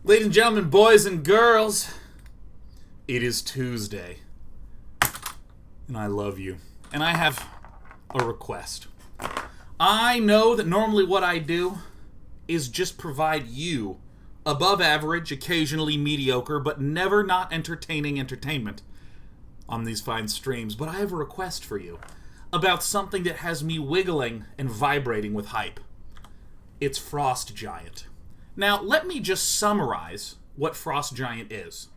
Ladies and gentlemen, boys and girls, it is Tuesday, and I love you. And I have a request. I know that normally what I do is just provide you above average, occasionally mediocre, but never not entertaining entertainment on these fine streams. But I have a request for you about something that has me wiggling and vibrating with hype. It's Frost Giant. Now, let me just summarize what Frost Giant is.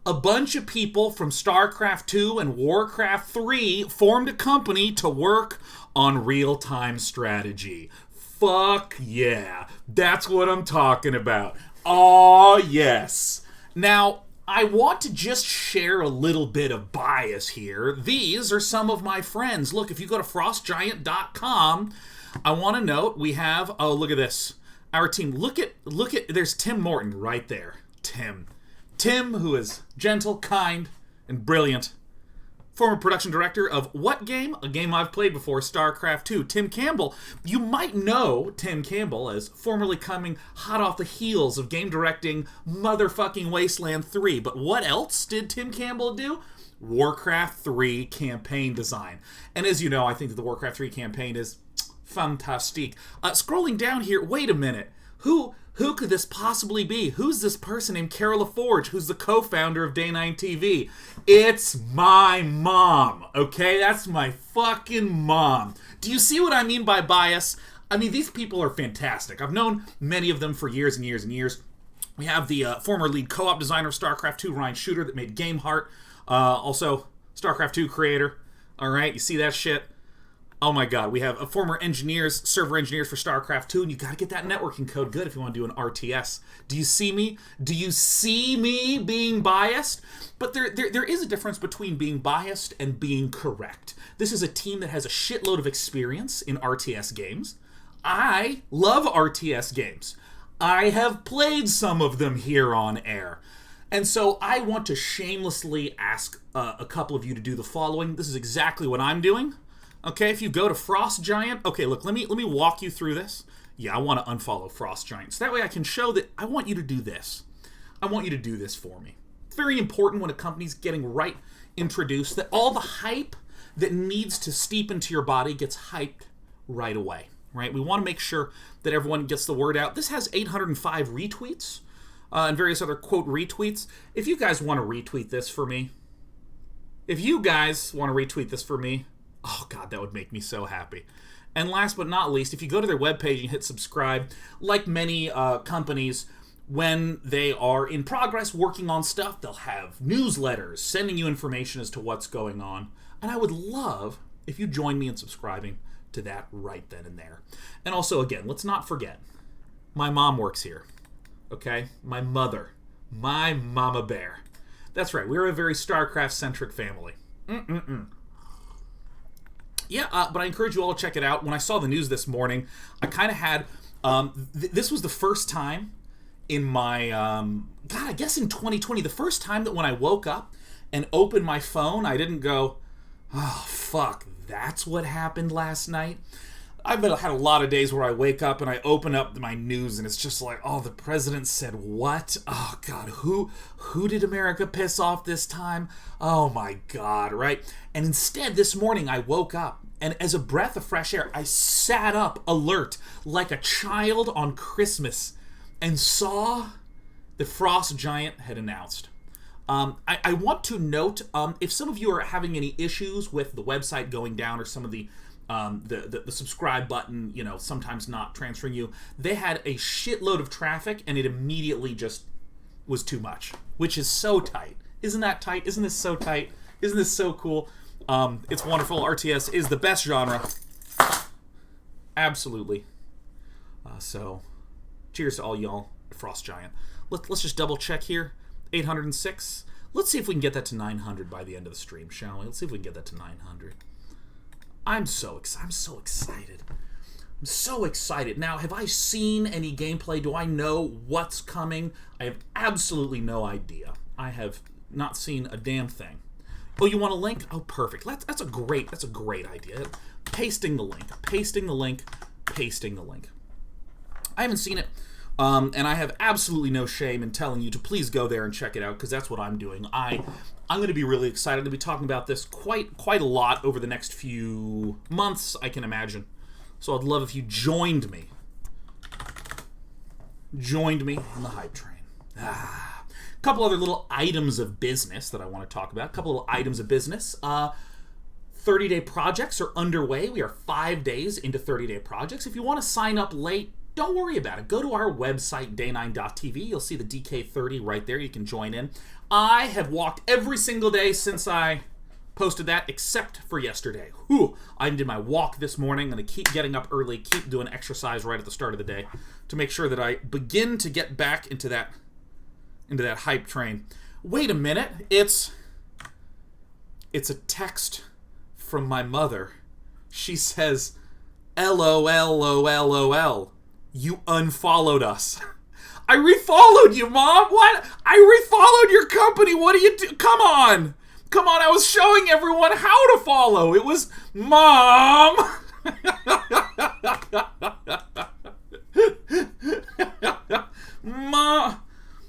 A bunch of people from StarCraft 2 and Warcraft 3 formed a company to work on real-time strategy. Fuck yeah. That's what I'm talking about. Aw, yes. Now, I want to just share a little bit of bias here. These are some of my friends. Look, if you go to frostgiant.com, I want to note we have, oh, look at this. Our team, look at, there's Tim Morton right there. Tim, who is gentle, kind, and brilliant. Former production director of what game? A game I've played before, StarCraft 2. Tim Campbell. You might know Tim Campbell as formerly coming hot off the heels of game directing motherfucking Wasteland 3. But what else did Tim Campbell do? Warcraft 3 campaign design. And as you know, I think that the Warcraft 3 campaign is fantastic. Scrolling down here, wait a minute. Who could this possibly be? Who's this person named Carol LaForge, who's the co-founder of Day 9 TV? It's my mom, okay? That's my fucking mom. Do you see what I mean by bias? I mean, these people are fantastic. I've known many of them for years and years and years. We have the former lead co-op designer of StarCraft 2, Ryan Shooter, that made Gameheart. Also, StarCraft 2 creator. All right, you see that shit? Oh my god, we have a former server engineers for StarCraft 2, and you gotta get that networking code good if you want to do an RTS. Do you see me? Do you see me being biased? But there is a difference between being biased and being correct. This is a team that has a shitload of experience in RTS games. I love RTS games. I have played some of them here on air. And so I want to shamelessly ask a couple of you to do the following. This is exactly what I'm doing. Okay, if you go to Frost Giant, okay, look, let me walk you through this. Yeah, I want to unfollow Frost Giant. So that way I can show that I want you to do this. I want you to do this for me. It's very important when a company's getting right introduced that all the hype that needs to steep into your body gets hyped right away, right? We want to make sure that everyone gets the word out. This has 805 retweets and various other, quote, retweets. If you guys want to retweet this for me, oh, God, that would make me so happy. And last but not least, if you go to their webpage and hit subscribe, like many companies, when they are in progress working on stuff, they'll have newsletters sending you information as to what's going on. And I would love if you join me in subscribing to that right then and there. And also, again, let's not forget, my mom works here, okay? My mother, my mama bear. That's right, we're a very StarCraft-centric family. Yeah, but I encourage you all to check it out. When I saw the news this morning, I kind of had... this was the first time in my... God, I guess in 2020, the first time that when I woke up and opened my phone, I didn't go, oh, fuck, that's what happened last night. I've had a lot of days where I wake up and I open up my news and it's just like, oh, the president said what? Oh, God, who did America piss off this time? Oh, my God, right? And instead, this morning, I woke up and as a breath of fresh air, I sat up alert like a child on Christmas and saw the Frost Giant had announced. I want to note, if some of you are having any issues with the website going down or some of the subscribe button, you know, sometimes not transferring you, they had a shitload of traffic and it immediately just was too much, which is so tight. Isn't that tight? Isn't this so tight? Isn't this so cool? It's wonderful. RTS is the best genre. Absolutely. So, cheers to all y'all. Frost Giant. Let's just double check here. 806. Let's see if we can get that to 900 by the end of the stream, shall we? Let's see if we can get that to 900. I'm so excited. I'm so excited. Now, have I seen any gameplay? Do I know what's coming? I have absolutely no idea. I have not seen a damn thing. Oh, you want a link? Oh, perfect. That's a great idea. Pasting the link. I haven't seen it. And I have absolutely no shame in telling you to please go there and check it out, because that's what I'm doing. I'm going to be really excited. I'm going to be talking about this quite a lot over the next few months, I can imagine. So I'd love if you joined me. Joined me in the hype train. A couple other little items of business that I want to talk about. A couple little items of business. 30-day projects are underway. We are 5 days into 30-day projects. If you want to sign up late, don't worry about it. Go to our website, day9.tv. You'll see the DK30 right there. You can join in. I have walked every single day since I posted that, except for yesterday. Whew. I did my walk this morning. I'm going to keep getting up early, keep doing exercise right at the start of the day to make sure that I begin to get back into that hype train. Wait a minute. It's a text from my mother. She says, LOL. You unfollowed us. I refollowed you, Mom. What? I refollowed your company. What do you do? Come on. I was showing everyone how to follow. It was, Mom.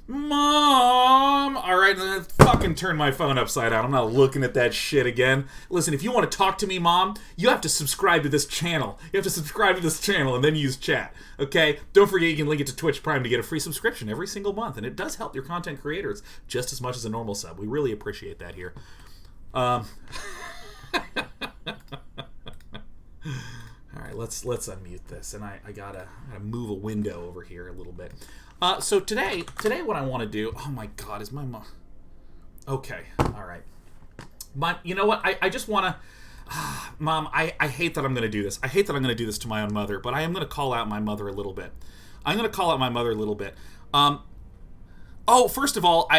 Mom. All right, let's fucking turn my phone upside down. I'm not looking at that shit again. Listen, if you want to talk to me, Mom, you have to subscribe to this channel. And then use chat. Okay? Don't forget you can link it to Twitch Prime to get a free subscription every single month. And it does help your content creators just as much as a normal sub. We really appreciate that here. All right, let's unmute this. And I gotta move a window over here a little bit. So today what I want to do... Oh my God, is my mom... Okay, all right. You know what? I just want to... Mom, I hate that I'm going to do this. I hate that I'm going to do this to my own mother, but I am going to call out my mother a little bit. Oh, first of all,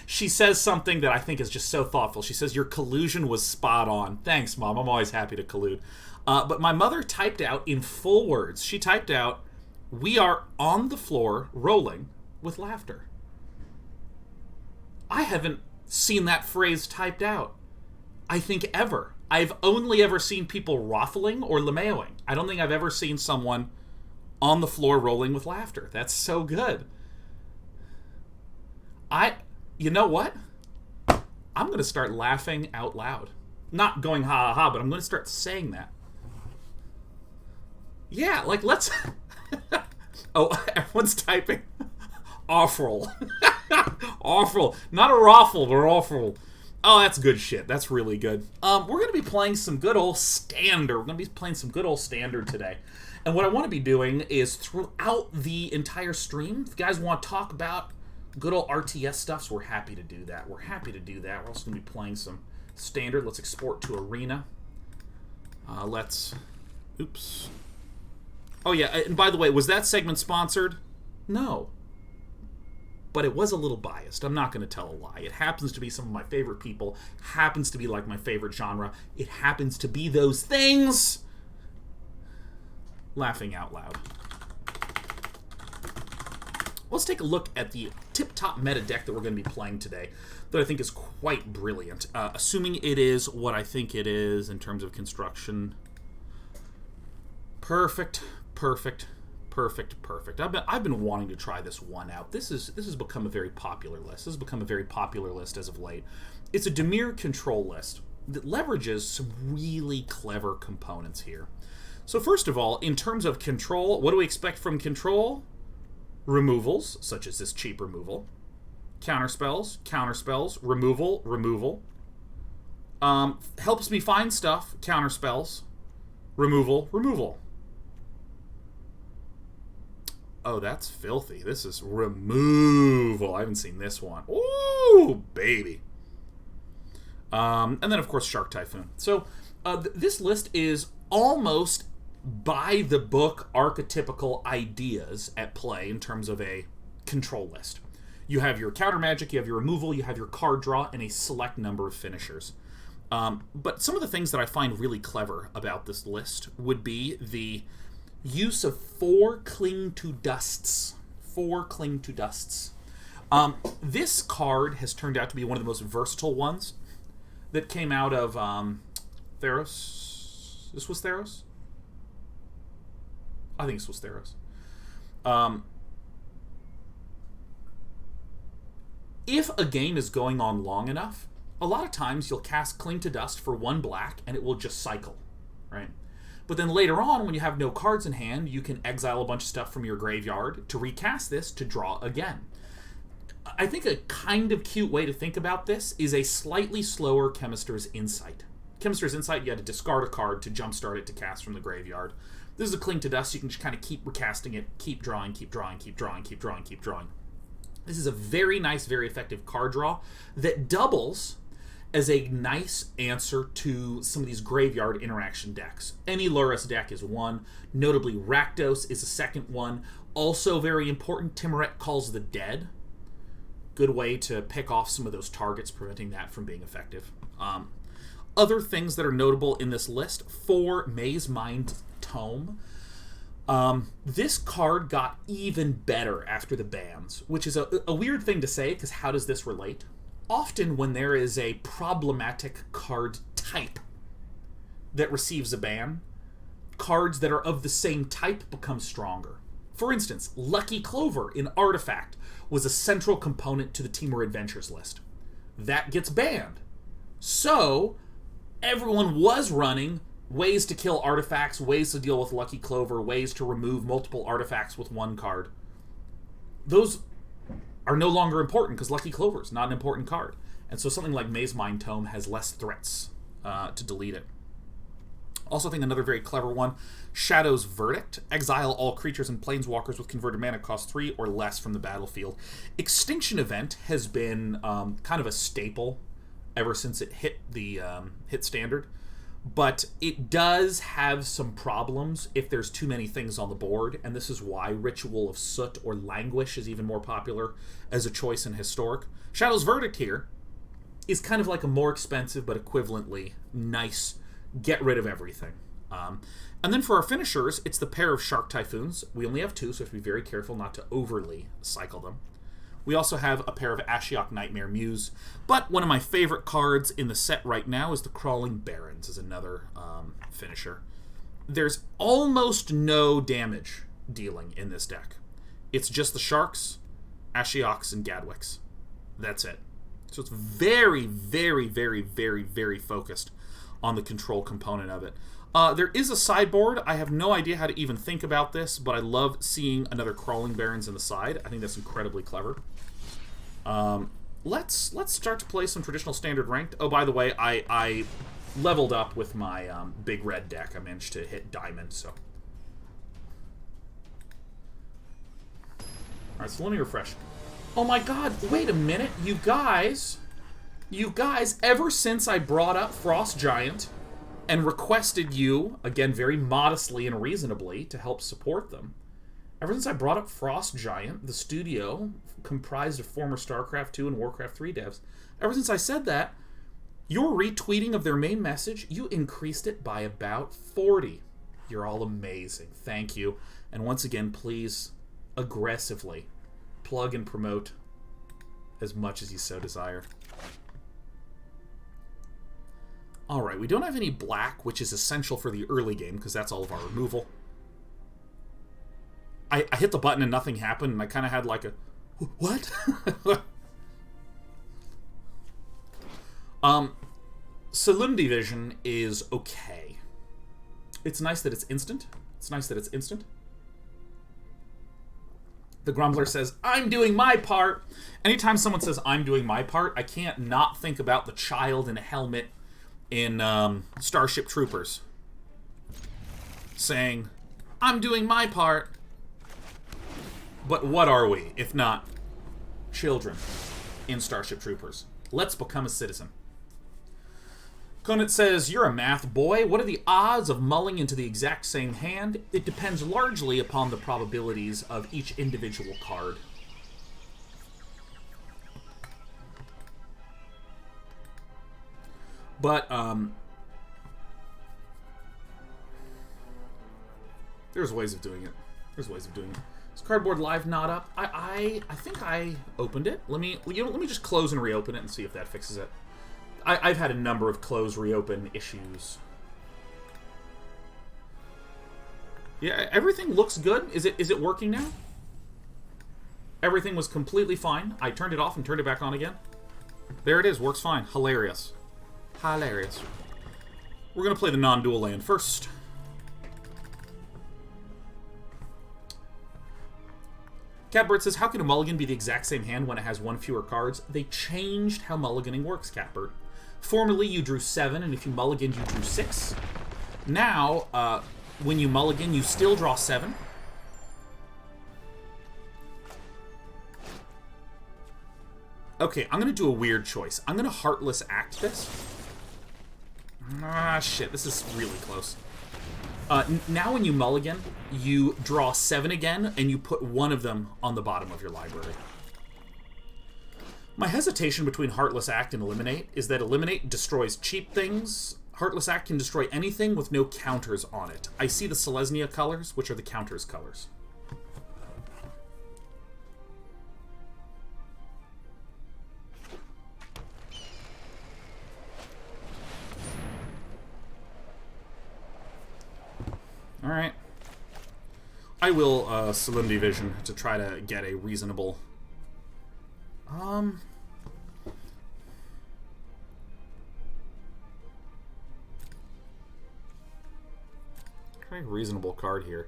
she says something that I think is just so thoughtful. She says, your collusion was spot on. Thanks, Mom. I'm always happy to collude. But my mother typed out in full words. She typed out, we are on the floor rolling with laughter. I haven't seen that phrase typed out, I think, ever. I've only ever seen people ruffling or lameoing. I don't think I've ever seen someone on the floor rolling with laughter. That's so good. You know what? I'm going to start laughing out loud. Not going ha ha ha, but I'm going to start saying that. Yeah, like let's... Oh, everyone's typing. Awful. Awful. Not a raffle, but awful. Oh, that's good shit. That's really good. We're going to be playing some good old Standard. We're going to be playing some good old Standard today. And what I want to be doing is throughout the entire stream, if you guys want to talk about good old RTS stuff, so we're happy to do that. We're also going to be playing some Standard. Let's export to Arena. Oops. Oh, yeah, and by the way, was that segment sponsored? No. But it was a little biased. I'm not going to tell a lie. It happens to be some of my favorite people. Happens to be like my favorite genre. It happens to be those things. Laughing out loud. Let's take a look at the tip-top meta deck that we're going to be playing today that I think is quite brilliant. Assuming it is what I think it is in terms of construction. Perfect. I've been wanting to try this one out. This has become a very popular list. This has become a very popular list as of late. It's a Dimir Control list that leverages some really clever components here. So first of all, in terms of control, what do we expect from control? Removals, such as this cheap removal. Counterspells, removal. Helps me find stuff, counterspells, removal. Oh, that's filthy. This is removal. I haven't seen this one. Ooh, baby. And then, of course, Shark Typhoon. So, this list is almost by-the-book archetypical ideas at play in terms of a control list. You have your counter magic, you have your removal, you have your card draw, and a select number of finishers. But some of the things that I find really clever about this list would be the use of 4 Cling to Dusts. This card has turned out to be one of the most versatile ones that came out of Theros. This was Theros? I think this was Theros. If a game is going on long enough, a lot of times you'll cast Cling to Dust for 1 black and it will just cycle, right? But then later on, when you have no cards in hand, you can exile a bunch of stuff from your graveyard to recast this to draw again. I think a kind of cute way to think about this is a slightly slower Chemister's Insight. Chemister's Insight, you had to discard a card to jumpstart it to cast from the graveyard. This is a Cling to Dust, you can just kind of keep recasting it, keep drawing, keep drawing, keep drawing, keep drawing, keep drawing. This is a very nice, very effective card draw that doubles as a nice answer to some of these graveyard interaction decks. Any Lurrus deck is one. Notably, Rakdos is a second one. Also very important, Timuret Calls the Dead. Good way to pick off some of those targets, preventing that from being effective. Other things that are notable in this list, for Mazemind Tome. This card got even better after the bans, which is a weird thing to say, because how does this relate? Often when there is a problematic card type that receives a ban, cards that are of the same type become stronger. For instance, Lucky Clover in Artifact was a central component to the Temur Adventures list. That gets banned. So, everyone was running ways to kill artifacts, ways to deal with Lucky Clover, ways to remove multiple artifacts with 1 card. Those are no longer important because Lucky Clover is not an important card. And so something like Mazemind Tome has less threats to delete it. Also, I think another very clever one, Shadow's Verdict. Exile all creatures and planeswalkers with converted mana cost 3 or less from the battlefield. Extinction Event has been kind of a staple ever since it hit the hit standard. But it does have some problems if there's too many things on the board, and this is why Ritual of Soot or Languish is even more popular as a choice in Historic. Shadow's Verdict here is kind of like a more expensive but equivalently nice get rid of everything. And then for our finishers, it's the pair of Shark Typhoons. We only have 2, so we have to be very careful not to overly cycle them. We also have a pair of Ashiok Nightmare Muse. But one of my favorite cards in the set right now is the Crawling Barrens, is another finisher. There's almost no damage dealing in this deck. It's just the Sharks, Ashioks, and Gadwicks. That's it. So it's very, very, very, very, very focused on the control component of it. There is a sideboard. I have no idea how to even think about this, but I love seeing another Crawling Barrens in the side. I think that's incredibly clever. Let's start to play some traditional standard ranked. Oh, by the way, I leveled up with my big red deck. I managed to hit diamond, so. Alright, so let me refresh. Oh my god, wait a minute. You guys, ever since I brought up Frost Giant and requested you, again very modestly and reasonably, to help support them, ever since I brought up Frost Giant, the studio comprised of former StarCraft 2 and Warcraft 3 devs, ever since I said that, your retweeting of their main message, you increased it by about 40. You're all amazing. Thank you. And once again, please, aggressively, plug and promote as much as you so desire. Alright, we don't have any black, which is essential for the early game, because that's all of our removal. I hit the button and nothing happened, and I kind of had like a... What? Silundi Vision is okay. It's nice that it's instant. The Grumbler says, I'm doing my part. Anytime someone says, I'm doing my part, I can't not think about the child in a helmet in Starship Troopers saying, I'm doing my part. But what are we, if not children in Starship Troopers? Let's become a citizen. Conant says, you're a math boy. What are the odds of mulling into the exact same hand? It depends largely upon the probabilities of each individual card. But, there's ways of doing it. Is Cardboard Live not up? I think I opened it. Let me just close and reopen it and see if that fixes it. I've had a number of close reopen issues. Yeah, everything looks good. Is it working now? Everything was completely fine. I turned it off and turned it back on again. There it is. Works fine. Hilarious. Hilarious. We're going to play the non-dual land first. Catbird says, how can a mulligan be the exact same hand when it has one fewer cards? They changed how mulliganing works, Catbird. Formerly, you drew 7, and if you mulliganed, you drew 6. Now, when you mulligan, you still draw 7. Okay, I'm going to do a weird choice. I'm going to Heartless Act this. Ah, shit, this is really close. Now when you mulligan, you draw 7 again, and you put one of them on the bottom of your library. My hesitation between Heartless Act and Eliminate is that Eliminate destroys cheap things. Heartless Act can destroy anything with no counters on it. I see the Selesnya colors, which are the counters colors. Alright. I will Silundi Vision to try to get a reasonable... Try a reasonable card here.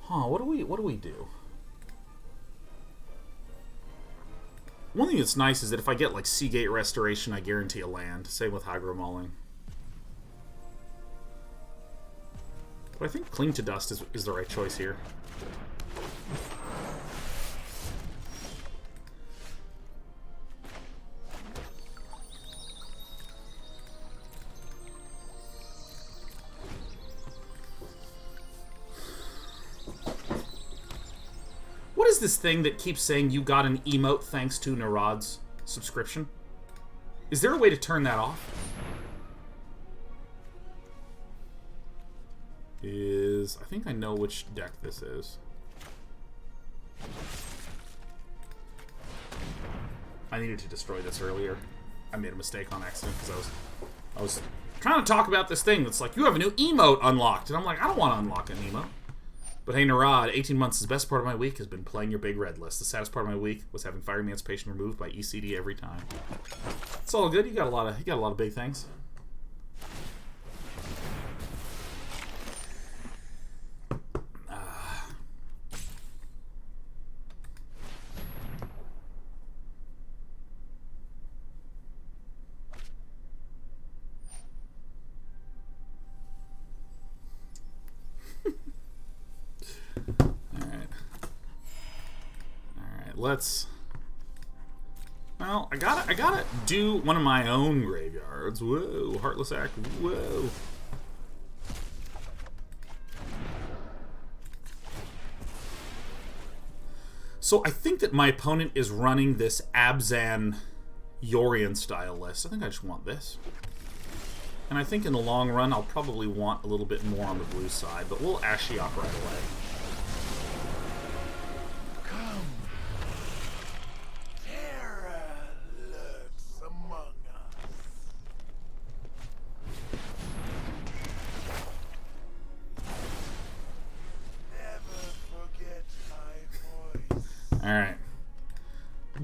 Huh, what do we do? One thing that's nice is that if I get, like, Seagate Restoration, I guarantee a land. Same with Hagra Mauling. But I think Cling to Dust is the right choice here. What is this thing that keeps saying you got an emote thanks to Narod's subscription? Is there a way to turn that off? I think I know which deck this is. I needed to destroy this earlier. I made a mistake on accident because I was trying to talk about this thing that's like, you have a new emote unlocked. And I'm like, I don't want to unlock an emote. But hey, Narad, 18 months, the best part of my week has been playing your big red list. The saddest part of my week was having Fire Emancipation removed by ECD every time. It's all good. You got a lot of big things. Well, I gotta do one of my own graveyards. Whoa, Heartless Act. Whoa. So I think that my opponent is running this Abzan Yorion style list. I think I just want this. And I think in the long run, I'll probably want a little bit more on the blue side, but we'll Ashiok right away. Alright.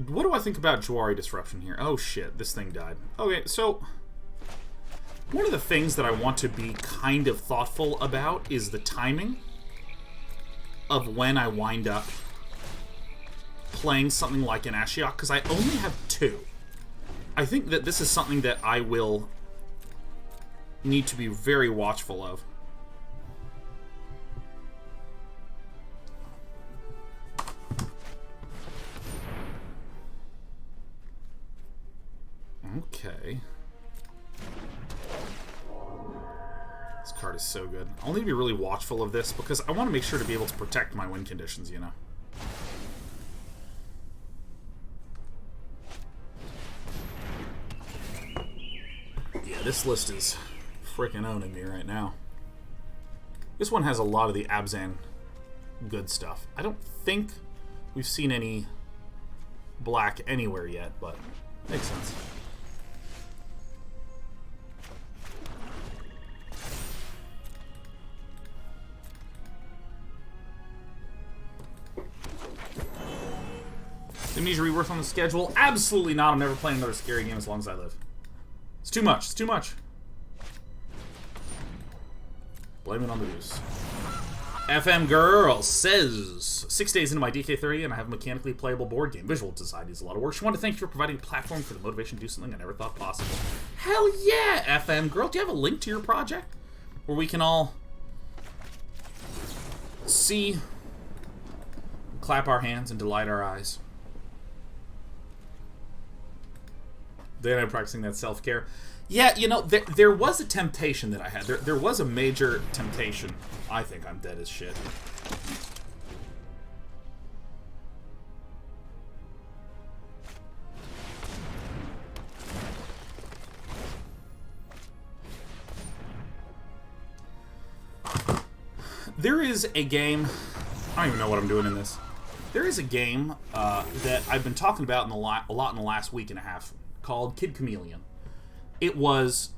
What do I think about Jwari Disruption here? Oh shit, this thing died. Okay, so one of the things that I want to be kind of thoughtful about is the timing of when I wind up playing something like an Ashiok, because I only have 2. I think that this is something that I will need to be very watchful of. Okay. This card is so good. I'll need to be really watchful of this because I want to make sure to be able to protect my win conditions, you know. Yeah, this list is freaking owning me right now. This one has a lot of the Abzan good stuff. I don't think we've seen any black anywhere yet, but makes sense. Amnesia Rebirth on the schedule? Absolutely not. I'm never playing another scary game as long as I live. It's too much. It's too much. Blame it on the Muse. FM Girl says, 6 days into my DK30 and I have a mechanically playable board game. Visual design is a lot of work. She wanted to thank you for providing a platform for the motivation to do something I never thought possible. Hell yeah, FM Girl. Do you have a link to your project where we can all see, clap our hands, and delight our eyes? Then I'm practicing that self-care. Yeah, you know, there was a temptation that I had. There was a major temptation. I think I'm dead as shit. There is a game... I don't even know what I'm doing in this. There is a game that I've been talking about a lot in the last week and a half called Kid Chameleon. It was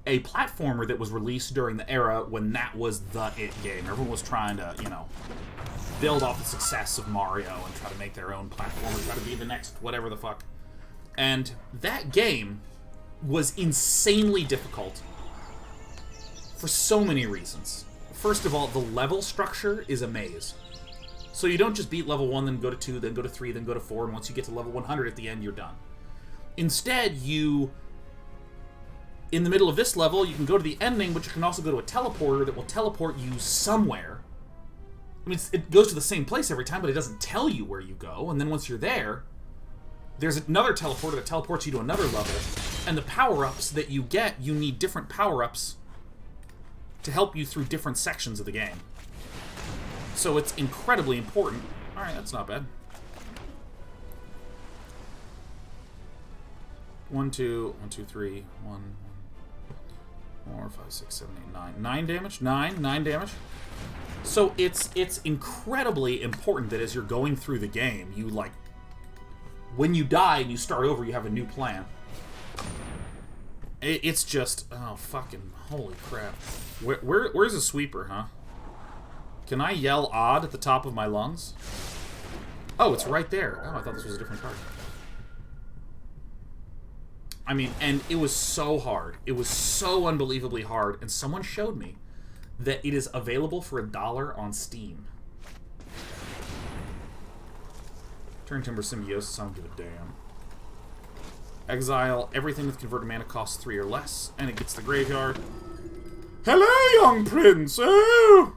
a platformer that was released during the era when that was the it game. Everyone was trying to, you know, build off the success of Mario and try to make their own platformer, try to be the next whatever the fuck. And that game was insanely difficult for so many reasons. First of all, the level structure is a maze. So you don't just beat level 1, then go to 2, then go to 3, then go to 4, and once you get to level 100 at the end, you're done. Instead, in the middle of this level, you can go to the ending, but you can also go to a teleporter that will teleport you somewhere. I mean, it goes to the same place every time, but it doesn't tell you where you go. And then once you're there, there's another teleporter that teleports you to another level. And the power-ups that you get, you need different power-ups to help you through different sections of the game. So it's incredibly important. Alright, that's not bad. 1, 2, 1, 2, 3, 1, 4, 5, 6, 7, 8, 9. 9 damage? 9 damage. So it's incredibly important that as you're going through the game, you, like, when you die and you start over, you have a new plan. It's just, oh, fucking, holy crap. Where's a sweeper, huh? Can I yell odd at the top of my lungs? Oh, it's right there. Oh, I thought this was a different card. I mean, and it was so hard. It was so unbelievably hard. And someone showed me that it is available for $1 on Steam. Turn Timber Symbiosis, I don't give a damn. Exile everything with converted mana costs 3 or less, and it gets the graveyard. Hello, young prince! Oh!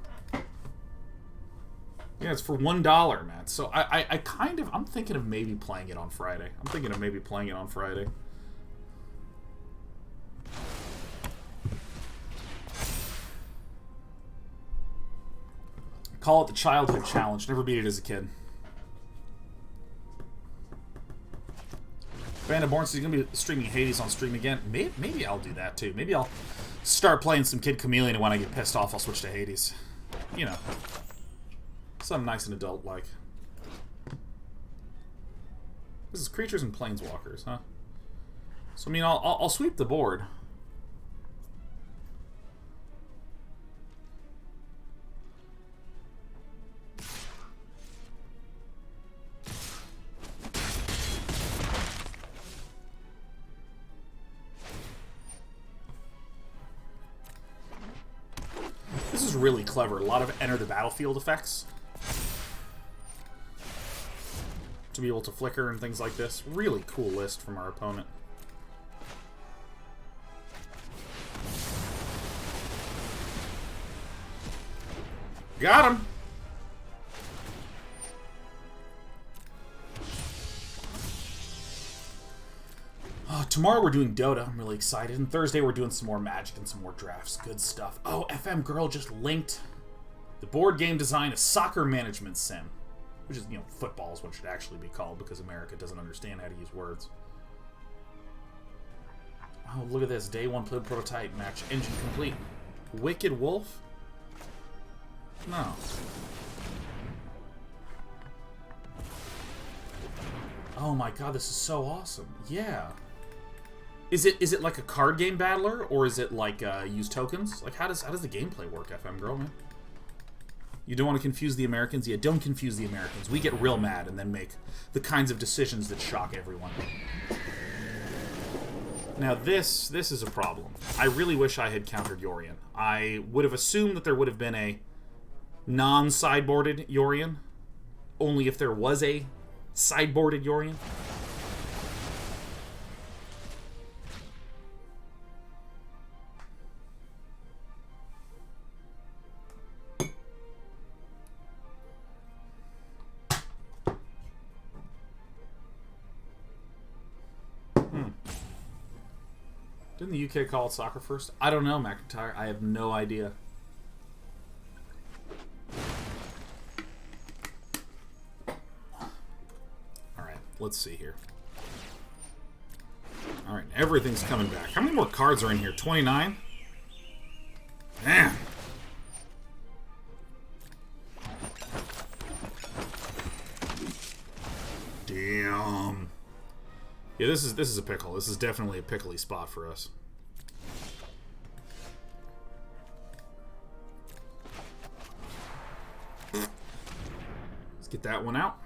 Yeah, it's for $1, man. So I'm thinking of maybe playing it on Friday. Call it the childhood challenge. Never beat it as a kid. Band of Born says he's going to be streaming Hades on stream again. Maybe I'll do that too. Maybe I'll start playing some Kid Chameleon, and when I get pissed off, I'll switch to Hades. You know. Something nice and adult-like. This is creatures and planeswalkers, huh? So, I mean, I'll sweep the board. This is really clever. A lot of enter the battlefield effects. To be able to flicker and things like this. Really cool list from our opponent. Got him! Tomorrow we're doing Dota. I'm really excited. And Thursday we're doing some more Magic and some more drafts. Good stuff. Oh, FM Girl just linked the board game design a soccer management sim. Which is, you know, football is what it should actually be called because America doesn't understand how to use words. Oh, look at this. Day 1 prototype match. Engine complete. Wicked Wolf? No. Oh my god, this is so awesome. Yeah. Is it like a card game battler, or is it like use tokens? Like how does the gameplay work, FM Girl, man? You don't want to confuse the Americans? Yeah, don't confuse the Americans. We get real mad and then make the kinds of decisions that shock everyone. Now this is a problem. I really wish I had countered Yorion. I would have assumed that there would have been a non-sideboarded Yorion, only if there was a sideboarded Yorion. Didn't the UK call it soccer first? I don't know, McIntyre. I have no idea. Alright, let's see here. Alright, everything's coming back. How many more cards are in here? 29? Man. Damn. Yeah, this is a pickle. This is definitely a pickly spot for us. Let's get that one out.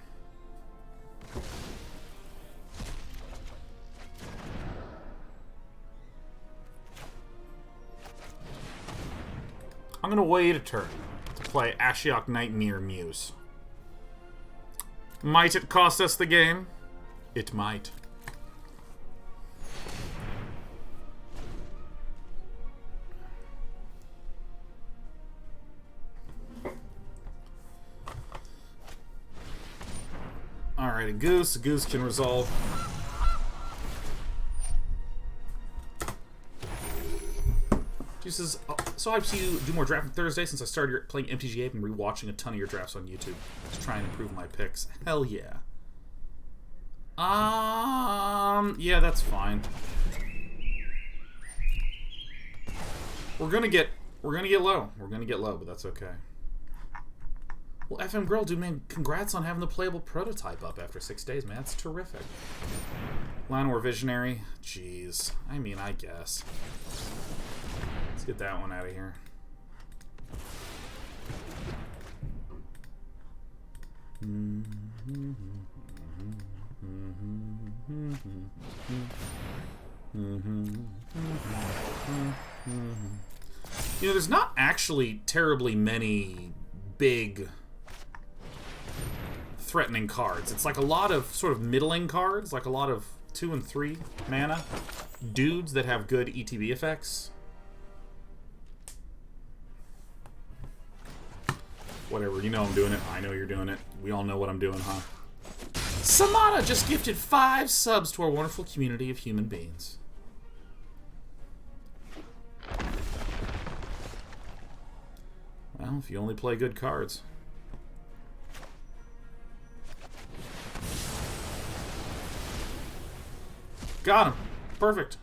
I'm gonna wait a turn to play Ashiok Nightmare Muse. Might it cost us the game? It might. Alright, a goose. A goose can resolve. She says, oh, so I've seen you do more drafting Thursday since I started playing MTG. I've been rewatching a ton of your drafts on YouTube to try and improve my picks. Hell yeah. Yeah, that's fine. We're gonna get low. We're gonna get low, but that's okay. Well, FM Girl, dude, man, congrats on having the playable prototype up after 6 days, man. That's terrific. Llanowar Visionary. Jeez. I mean, I guess. Let's get that one out of here. You know, there's not actually terribly many big threatening cards. It's like a lot of sort of middling cards, like a lot of 2 and 3 mana dudes that have good ETB effects. Whatever, you know I'm doing it. I know you're doing it. We all know what I'm doing, huh? Samana just gifted 5 subs to our wonderful community of human beings. Well, if you only play good cards. Got him. Perfect.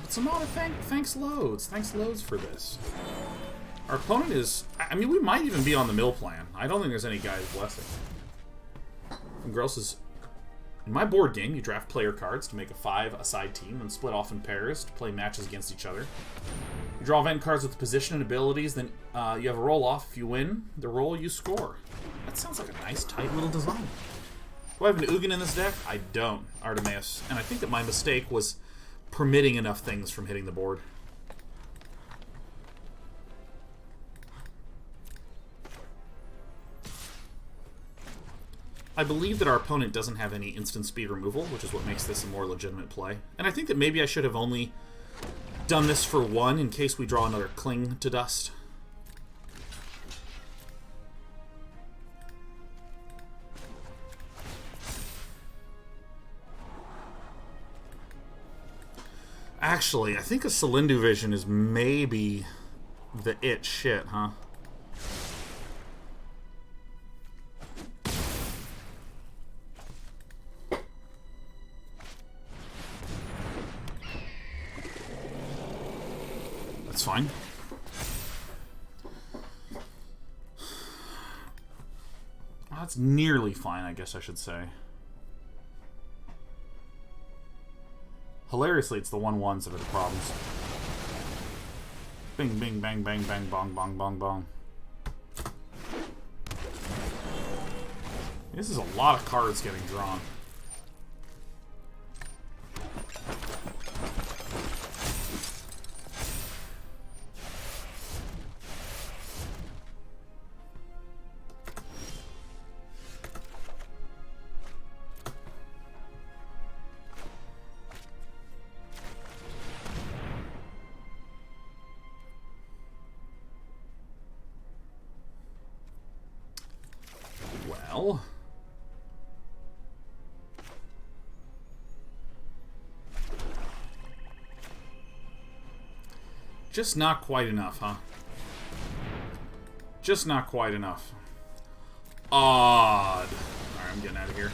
But Samana, thanks loads. Thanks loads for this. Our opponent is... I mean, we might even be on the mill plan. I don't think there's any guy's blessing. And Gross is... In my board game, you draft player cards to make a 5-a-side team and split off in pairs to play matches against each other. You draw event cards with position and abilities, then you have a roll-off. If you win the roll, you score. That sounds like a nice, tight little design. Do I have an Ugin in this deck? I don't, Artemis. And I think that my mistake was permitting enough things from hitting the board. I believe that our opponent doesn't have any instant speed removal, which is what makes this a more legitimate play. And I think that maybe I should have only done this for 1 in case we draw another Cling to Dust. Actually, I think a Silundi Vision is maybe the it shit, huh? That's fine. That's nearly fine, I guess I should say. Hilariously, it's the 1/1s that are the problems. Bing, bing, bang, bang, bang, bong, bong, bong, bong. This is a lot of cards getting drawn. Well, just not quite enough, huh? Just not quite enough. Odd. Alright, I'm getting out of here.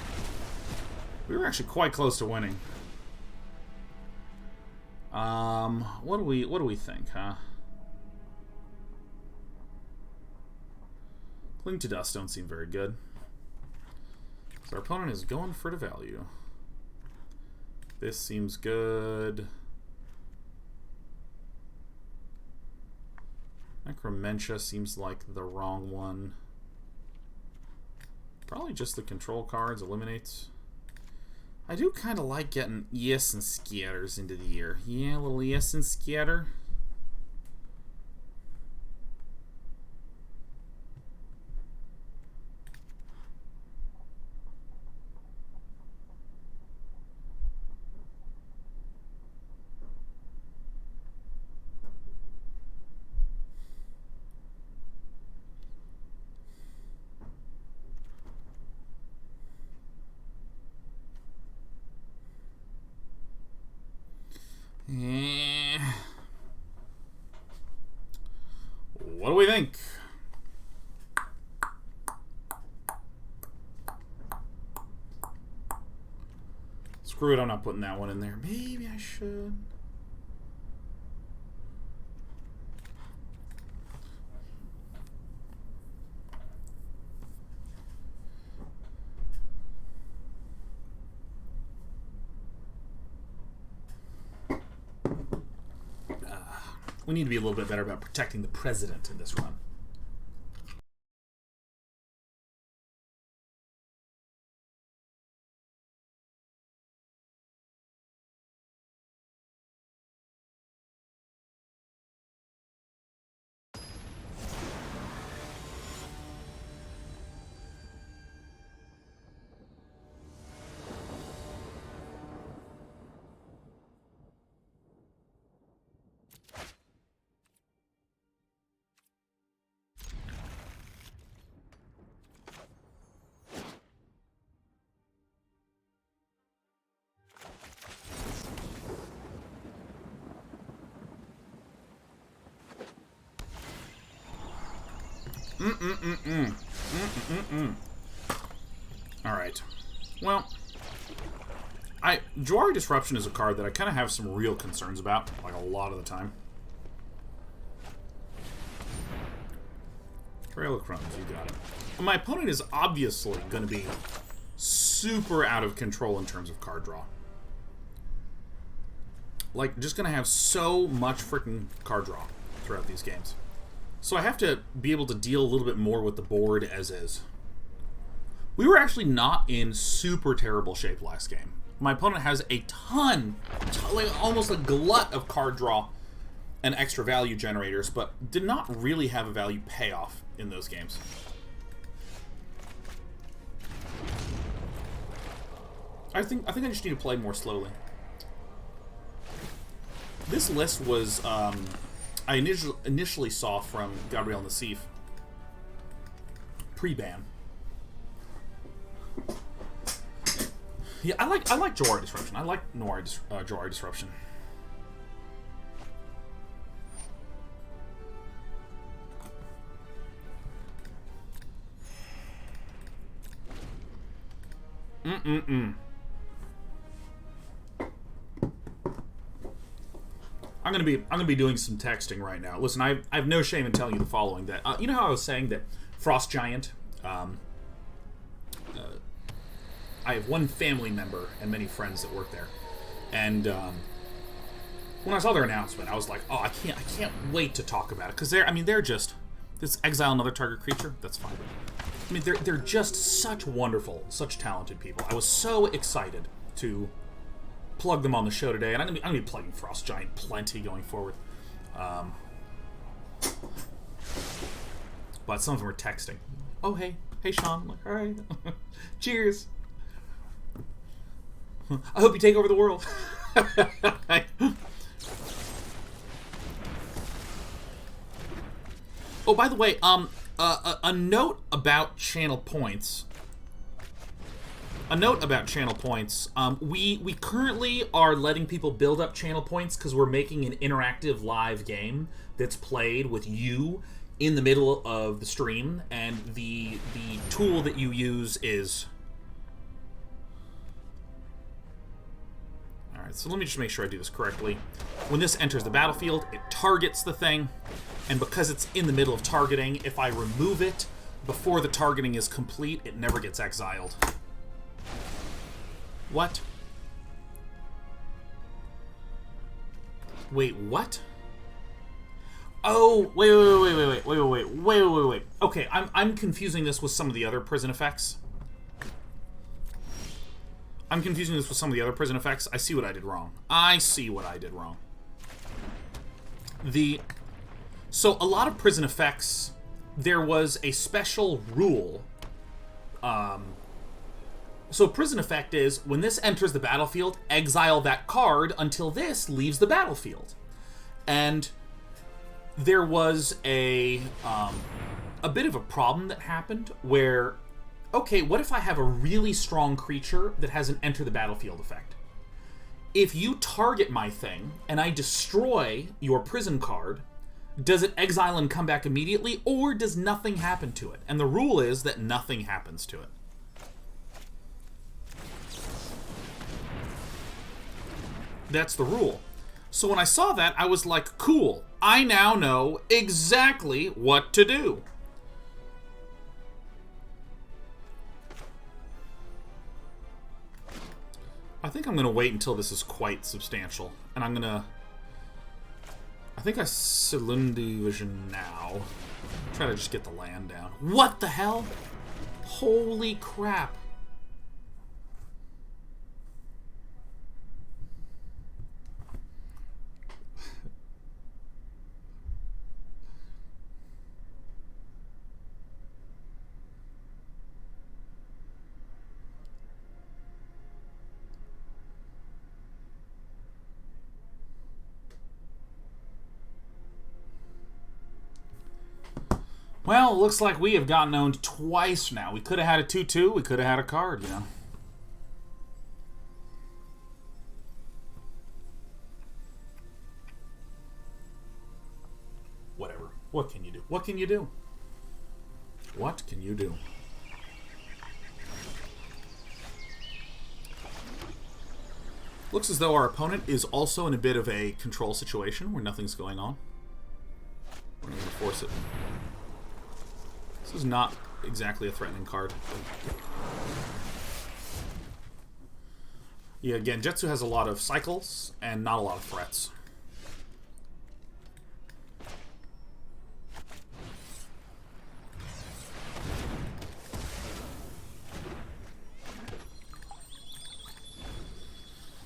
We were actually quite close to winning. What do we think, huh? Cling to Dust don't seem very good. So our opponent is going for the value. This seems good. Necromentia seems like the wrong one. Probably just the control cards eliminates. I do kind of like getting Yes and Scatters into the year. Yeah, a little Yes and Scatter. What do we think? Screw it, I'm not putting that one in there. Maybe I should. We need to be a little bit better about protecting the president in this run. Alright. Well, Jwari Disruption is a card that I kind of have some real concerns about, like a lot of the time. Trail of Crumbs, you got it. My opponent is obviously going to be super out of control in terms of card draw. Like, just going to have so much freaking card draw throughout these games. So I have to be able to deal a little bit more with the board as is. We were actually not in super terrible shape last game. My opponent has a ton, like almost a glut of card draw and extra value generators, but did not really have a value payoff in those games. I think I just need to play more slowly. This list was I initially saw from Gabriel Nassif pre-ban. Yeah, I like Jwari Disruption. I like Jwari Disruption. I'm gonna be doing some texting right now. Listen, I have no shame in telling you the following. That you know how I was saying that Frost Giant. I have one family member and many friends that work there. And when I saw their announcement, I was like, oh, I can't wait to talk about it, because they're just this exile another target creature. That's fine. I mean, they're just such wonderful, such talented people. I was so excited to plug them on the show today, and I'm gonna be plugging Frost Giant plenty going forward. But some of them are texting. Oh, hey Sean. I'm like, all right. Cheers. I hope you take over the world. Oh, by the way, a note about channel points. We currently are letting people build up channel points because we're making an interactive live game that's played with you in the middle of the stream, and the tool that you use is... Alright, so let me just make sure I do this correctly. When this enters the battlefield, it targets the thing, and because it's in the middle of targeting, if I remove it before the targeting is complete, it never gets exiled. What? Wait, what? Oh, wait. Okay, I'm confusing this with some of the other prison effects. I see what I did wrong. So a lot of prison effects, there was a special rule. So prison effect is, when this enters the battlefield, exile that card until this leaves the battlefield. And there was a bit of a problem that happened where, okay, what if I have a really strong creature that has an enter the battlefield effect? If you target my thing and I destroy your prison card, does it exile and come back immediately, or does nothing happen to it? And the rule is that nothing happens to it. That's the rule. So when I saw that, I was like, cool, I now know exactly what to do. I think I'm going to wait until this is quite substantial. And I'm going to... I think I Silundi Vision now. Try to just get the land down. What the hell? Holy crap. Well, it looks like we have gotten owned twice now. We could have had a 2-2. We could have had a card, you know. Whatever. What can you do? What can you do? What can you do? Looks as though our opponent is also in a bit of a control situation where nothing's going on. We're going to force it. This is not exactly a threatening card. Yeah, Genjutsu has a lot of cycles and not a lot of threats.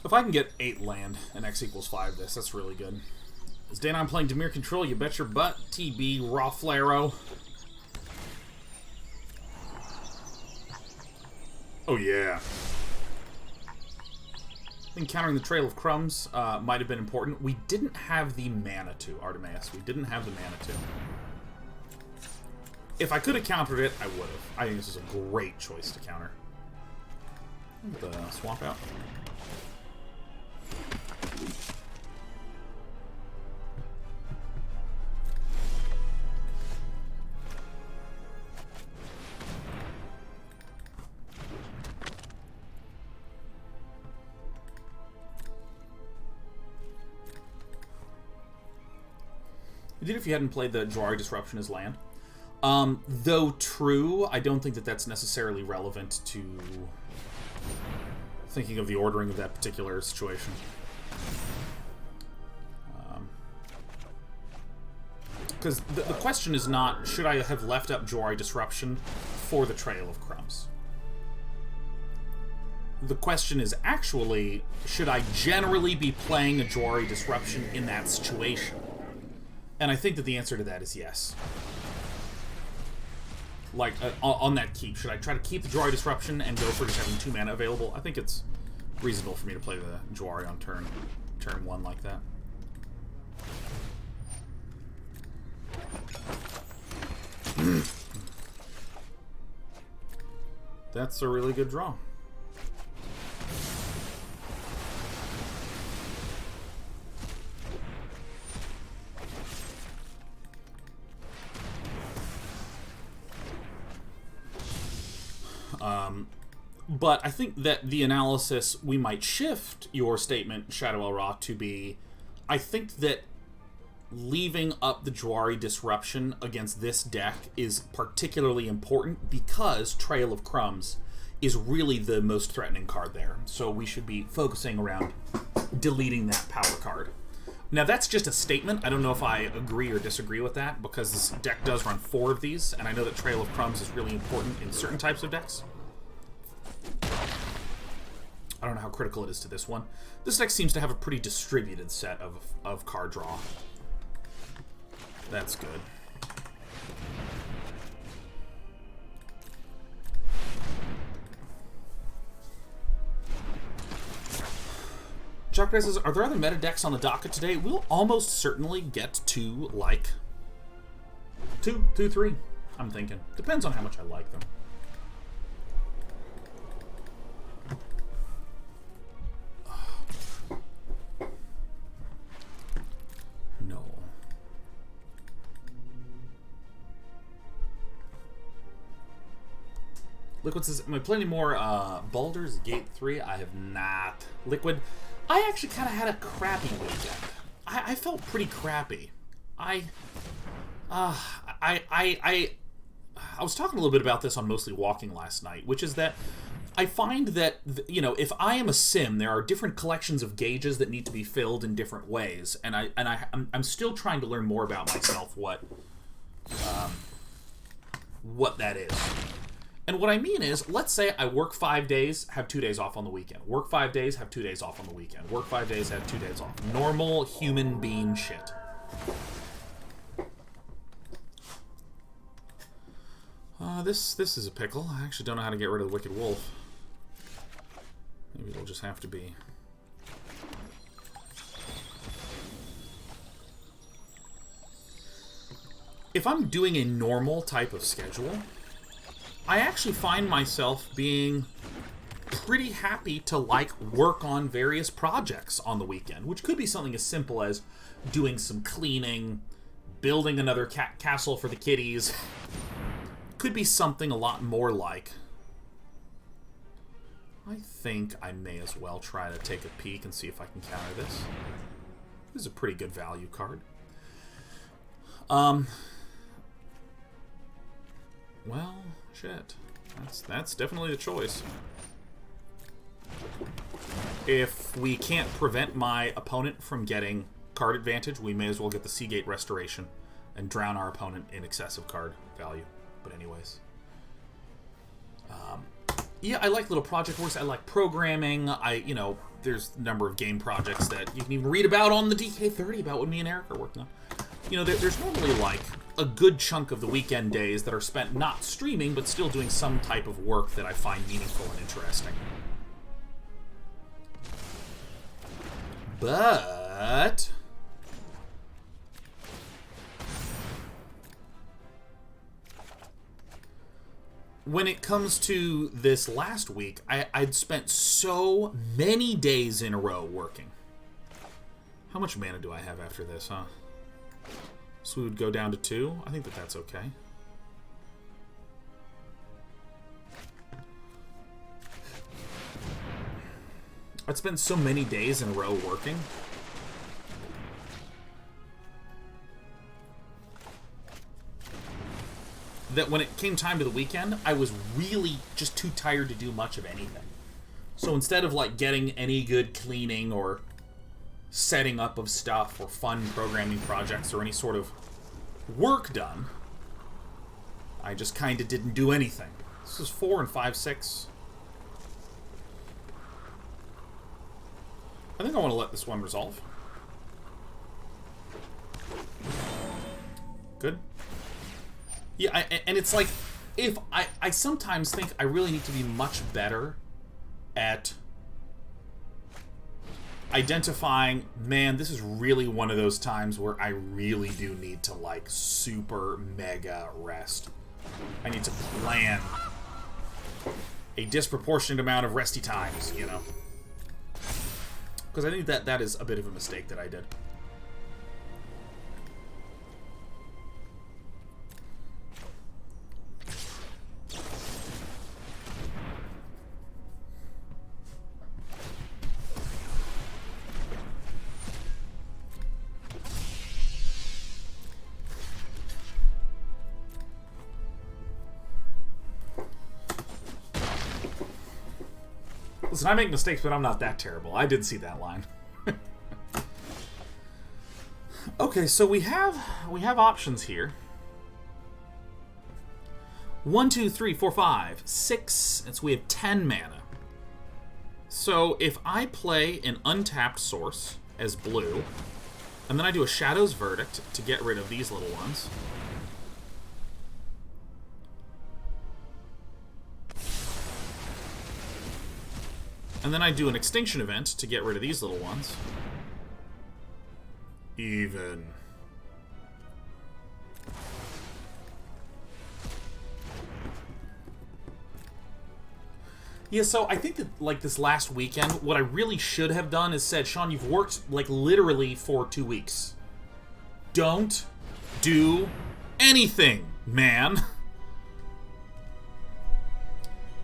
If I can get 8 land and X equals 5 this, that's really good. This day I'm playing Dimir Control, you bet your butt. TB, Raw Flaro. Oh yeah. Encountering the Trail of Crumbs might have been important. We didn't have the mana to, Artemis. We didn't have the mana to. If I could have countered it, I would have. I think this is a great choice to counter. Get the swamp out. Did if you hadn't played the Jwari Disruption as land. Though true, I don't think that that's necessarily relevant to Thinking of the ordering of that particular situation. Because the question is not, should I have left up Jwari Disruption for the Trail of Crumbs? The question is actually, should I generally be playing a Jwari Disruption in that situation? And I think that the answer to that is yes. Like, on that keep, should I try to keep the Jwari Disruption and go for just having 2 mana available? I think it's reasonable for me to play the Jwari on turn 1 like that. That's a really good draw. But I think that the analysis, we might shift your statement, Shadow El Ra, to be, I think that leaving up the Jwari Disruption against this deck is particularly important because Trail of Crumbs is really the most threatening card there. So we should be focusing around deleting that power card. Now that's just a statement. I don't know if I agree or disagree with that because this deck does run 4 of these, and I know that Trail of Crumbs is really important in certain types of decks. I don't know how critical it is to this one. This deck seems to have a pretty distributed set of card draw. That's good. Chuck says, are there other meta decks on the docket today? We'll almost certainly get to, like, 2, 3, I'm thinking. Depends on how much I like them. Liquid says, am I playing any more Baldur's Gate 3? I have not. Liquid, I actually kind of had a crappy weekend. I felt pretty crappy. I was talking a little bit about this on Mostly Walking last night, which is that I find that, you know, if I am a sim, there are different collections of gauges that need to be filled in different ways, and I'm still trying to learn more about myself what that is. And what I mean is, let's say I work 5 days, have 2 days off on the weekend. Work 5 days, have 2 days off on the weekend. Work 5 days, have 2 days off. Normal human being shit. This is a pickle. I actually don't know how to get rid of the Wicked Wolf. Maybe it'll just have to be. If I'm doing a normal type of schedule, I actually find myself being pretty happy to, like, work on various projects on the weekend, which could be something as simple as doing some cleaning, building another castle for the kitties. Could be something a lot more like. I think I may as well try to take a peek and see if I can counter this. This is a pretty good value card. Well, shit. That's definitely the choice. If we can't prevent my opponent from getting card advantage, we may as well get the Seagate Restoration and drown our opponent in excessive card value. But anyways. Yeah, I like little project works. I like programming. You know, there's a number of game projects that you can even read about on the DK30 about what me and Eric are working on. You know, there's normally, like, a good chunk of the weekend days that are spent not streaming, but still doing some type of work that I find meaningful and interesting. But when it comes to this last week, I'd spent so many days in a row working. How much mana do I have after this, huh? So we would go down to 2. I think that's okay. I'd spent so many days in a row working. That when it came time to the weekend, I was really just too tired to do much of anything. So instead of like getting any good cleaning or setting up of stuff or fun programming projects or any sort of work done, I just kind of didn't do anything. This is 4 and 5, 6. I think I want to let this one resolve. Good. Yeah, and it's like, if I sometimes think I really need to be much better at identifying, man, this is really one of those times where I really do need to, like, super mega rest. I need to plan a disproportionate amount of resty times, you know? Because I think that is a bit of a mistake that I did. Listen, I make mistakes, but I'm not that terrible. I did see that line. Okay, so we have options here. 1, 2, 3, 4, 5, 6. And so we have 10 mana. So if I play an untapped source as blue, and then I do a Shadow's Verdict to get rid of these little ones. And then I do an Extinction Event to get rid of these little ones. Even. Yeah, so I think that, like, this last weekend, what I really should have done is said, Sean, you've worked, like, literally for 2 weeks. Don't do anything, man.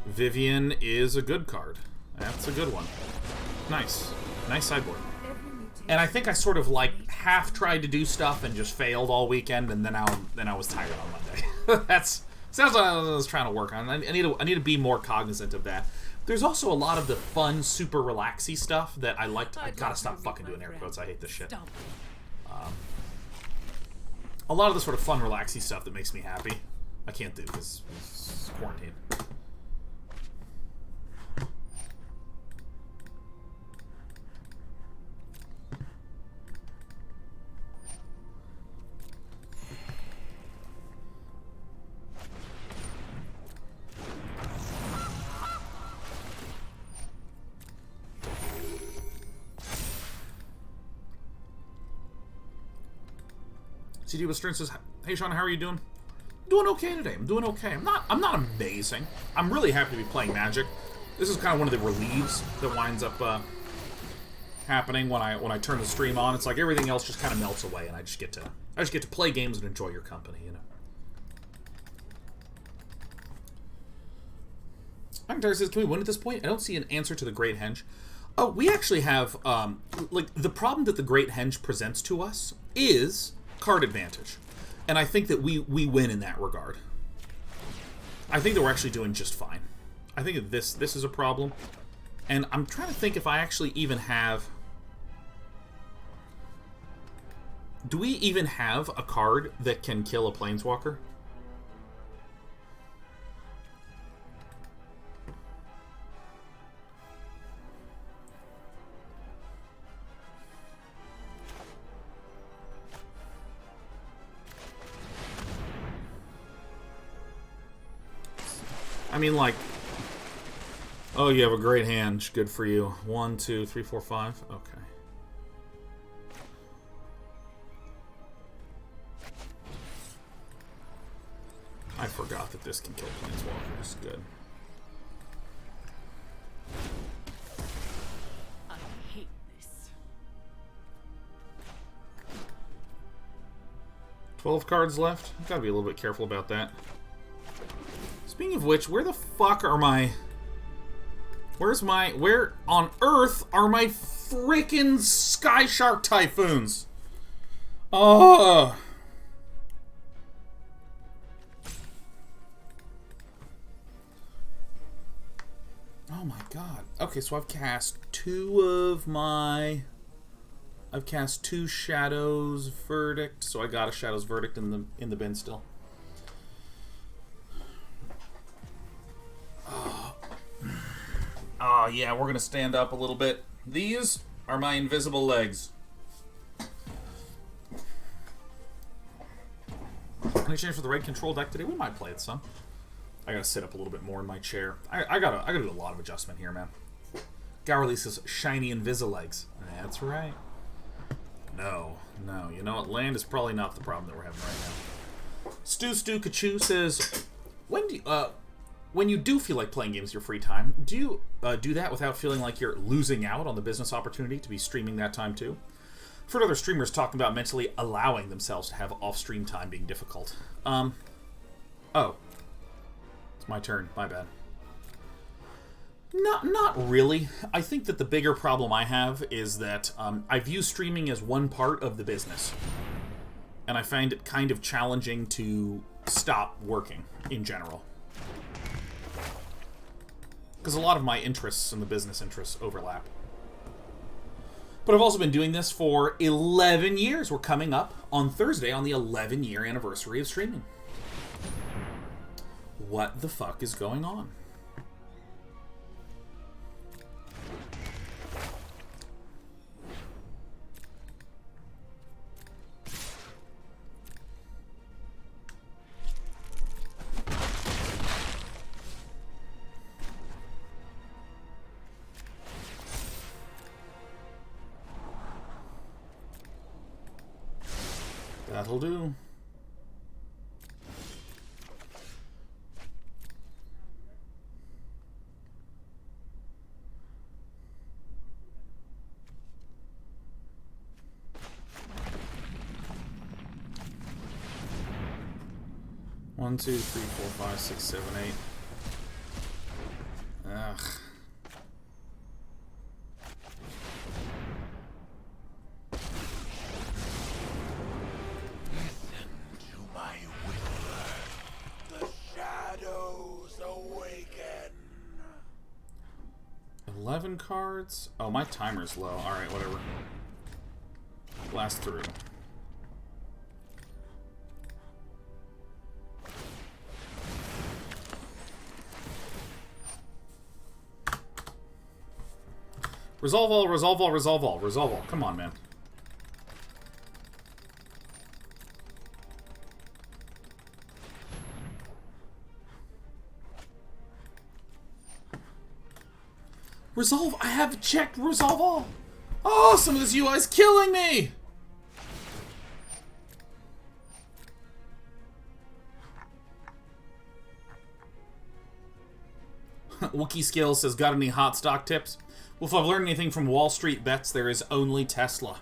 Vivian is a good card. That's a good one. Nice. Nice sideboard. And I think I sort of, like, half tried to do stuff and just failed all weekend, and then I was tired on Monday. Sounds like I was trying to work on. I need to be more cognizant of that. There's also a lot of the fun, super relaxy stuff that I like. I gotta stop fucking doing air quotes. I hate this shit. A lot of the sort of fun, relaxy stuff that makes me happy, I can't do because it's quarantine. CD with Stern says, "Hey Sean, how are you doing?" Doing okay today. I'm doing okay. I'm not amazing. I'm really happy to be playing Magic. This is kind of one of the relieves that winds up happening when I turn the stream on. It's like everything else just kind of melts away, and I just get to play games and enjoy your company, you know. McIntyre says, "Can we win at this point?" I don't see an answer to the Great Henge. Oh, we actually have like the problem that the Great Henge presents to us is card advantage, and I think that we win in that regard. I think that we're actually doing just fine. I think that this is a problem, and I'm trying to think if I actually even have. Do we even have a card that can kill a Planeswalker? I mean, like, oh, you have a great hand. Good for you. 1, 2, 3, 4, 5. Okay. I forgot that this can kill Planeswalkers. Good. I hate this. 12 cards left. Gotta be a little bit careful about that. Speaking of which, where the fuck are my... Where on earth are my freaking Sky Shark Typhoons? Oh! Oh my god. Okay, so I've cast two Shadows Verdict, so I got a Shadows Verdict in the bin still. Oh yeah, we're gonna stand up a little bit. These are my invisible legs. Any change for the red control deck today? We might play it some. I gotta sit up a little bit more in my chair. I gotta do a lot of adjustment here, man. Guy releases shiny Invisilegs. That's right. No. You know what? Land is probably not the problem that we're having right now. Stu Kachu says, when you do feel like playing games in your free time, do you do that without feeling like you're losing out on the business opportunity to be streaming that time too? I've heard other streamers talking about mentally allowing themselves to have off-stream time being difficult. Oh. It's my turn. My bad. Not really. I think that the bigger problem I have is that I view streaming as one part of the business. And I find it kind of challenging to stop working in general. Because a lot of my interests and the business interests overlap. But I've also been doing this for 11 years. We're coming up on Thursday on the 11-year anniversary of streaming. What the fuck is going on? That'll do. One, two, three, four, five, six, seven, eight. Ugh. To my will, the shadows awaken. 11 cards? Oh, my timer's low. Alright, whatever. Blast through. Resolve all, resolve all, resolve all, resolve all. Come on, man. Resolve, I have checked resolve all. Oh, some of this UI is killing me. Wookie Skills says, got any hot stock tips? Well, if I've learned anything from Wall Street bets, there is only Tesla.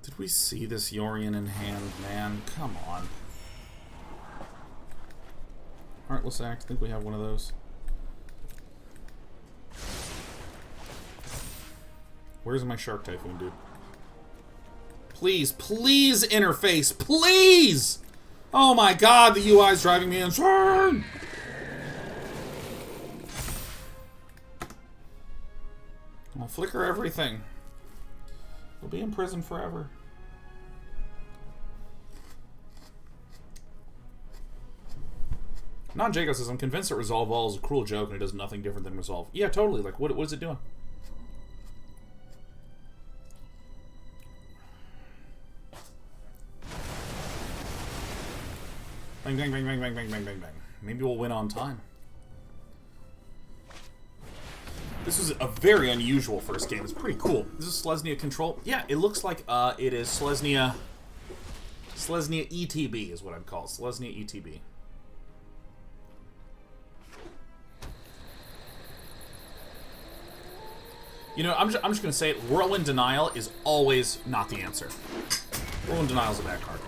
Did we see this Yorion in hand, man? Come on. Heartless Act, I think we have one of those. Where's my Shark Typhoon, dude? Please, please interface, please! Oh my god, the UI is driving me insane! I'll flicker everything. We'll be in prison forever. Non-Jago says, I'm convinced that Resolve All is a cruel joke and it does nothing different than Resolve. Yeah, totally. Like, what is it doing? Bang, bang, bang, bang, bang, bang, bang, bang, bang. Maybe we'll win on time. This is a very unusual first game. It's pretty cool. This is Selesnya Control. Yeah, it looks like it is Selesnya ETB is what I'd call it. Selesnya ETB. You know, I'm just going to say it. Whirlwind Denial is always not the answer. Whirlwind Denial is a bad card.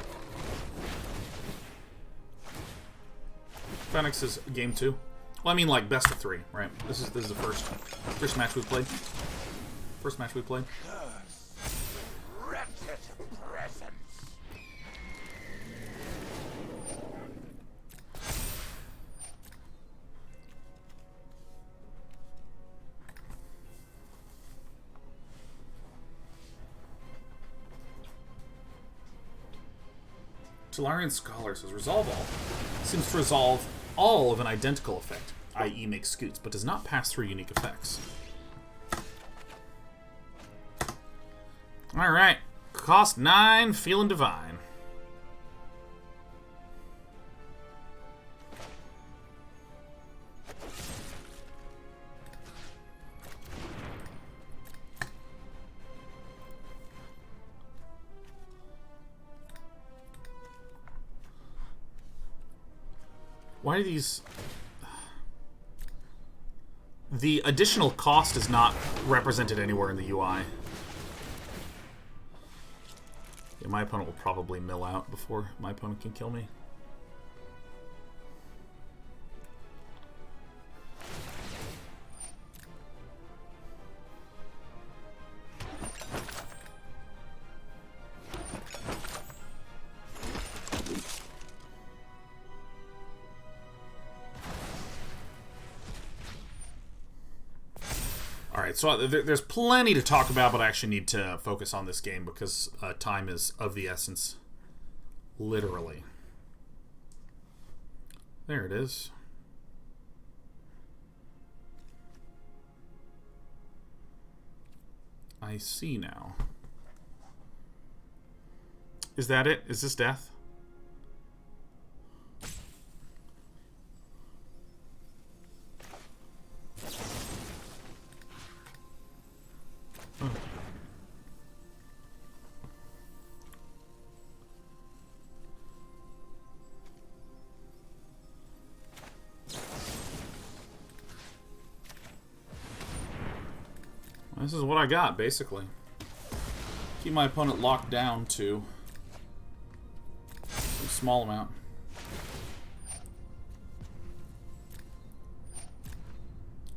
Phoenix is game 2. Well, I mean, like, best of 3, right? This is the first match we've played. First match we played. Solarian Scholar says, resolve all. Seems to resolve all of an identical effect, i.e. makes scoots, but does not pass through unique effects. Alright. Cost 9, Feeling Divine. Why are these... The additional cost is not represented anywhere in the UI. Yeah, my opponent will probably mill out before my opponent can kill me. So there's plenty to talk about, but I actually need to focus on this game because time is of the essence. Literally. There it is. I see now. Is that it? Is this death? This is what I got, basically. Keep my opponent locked down to a small amount.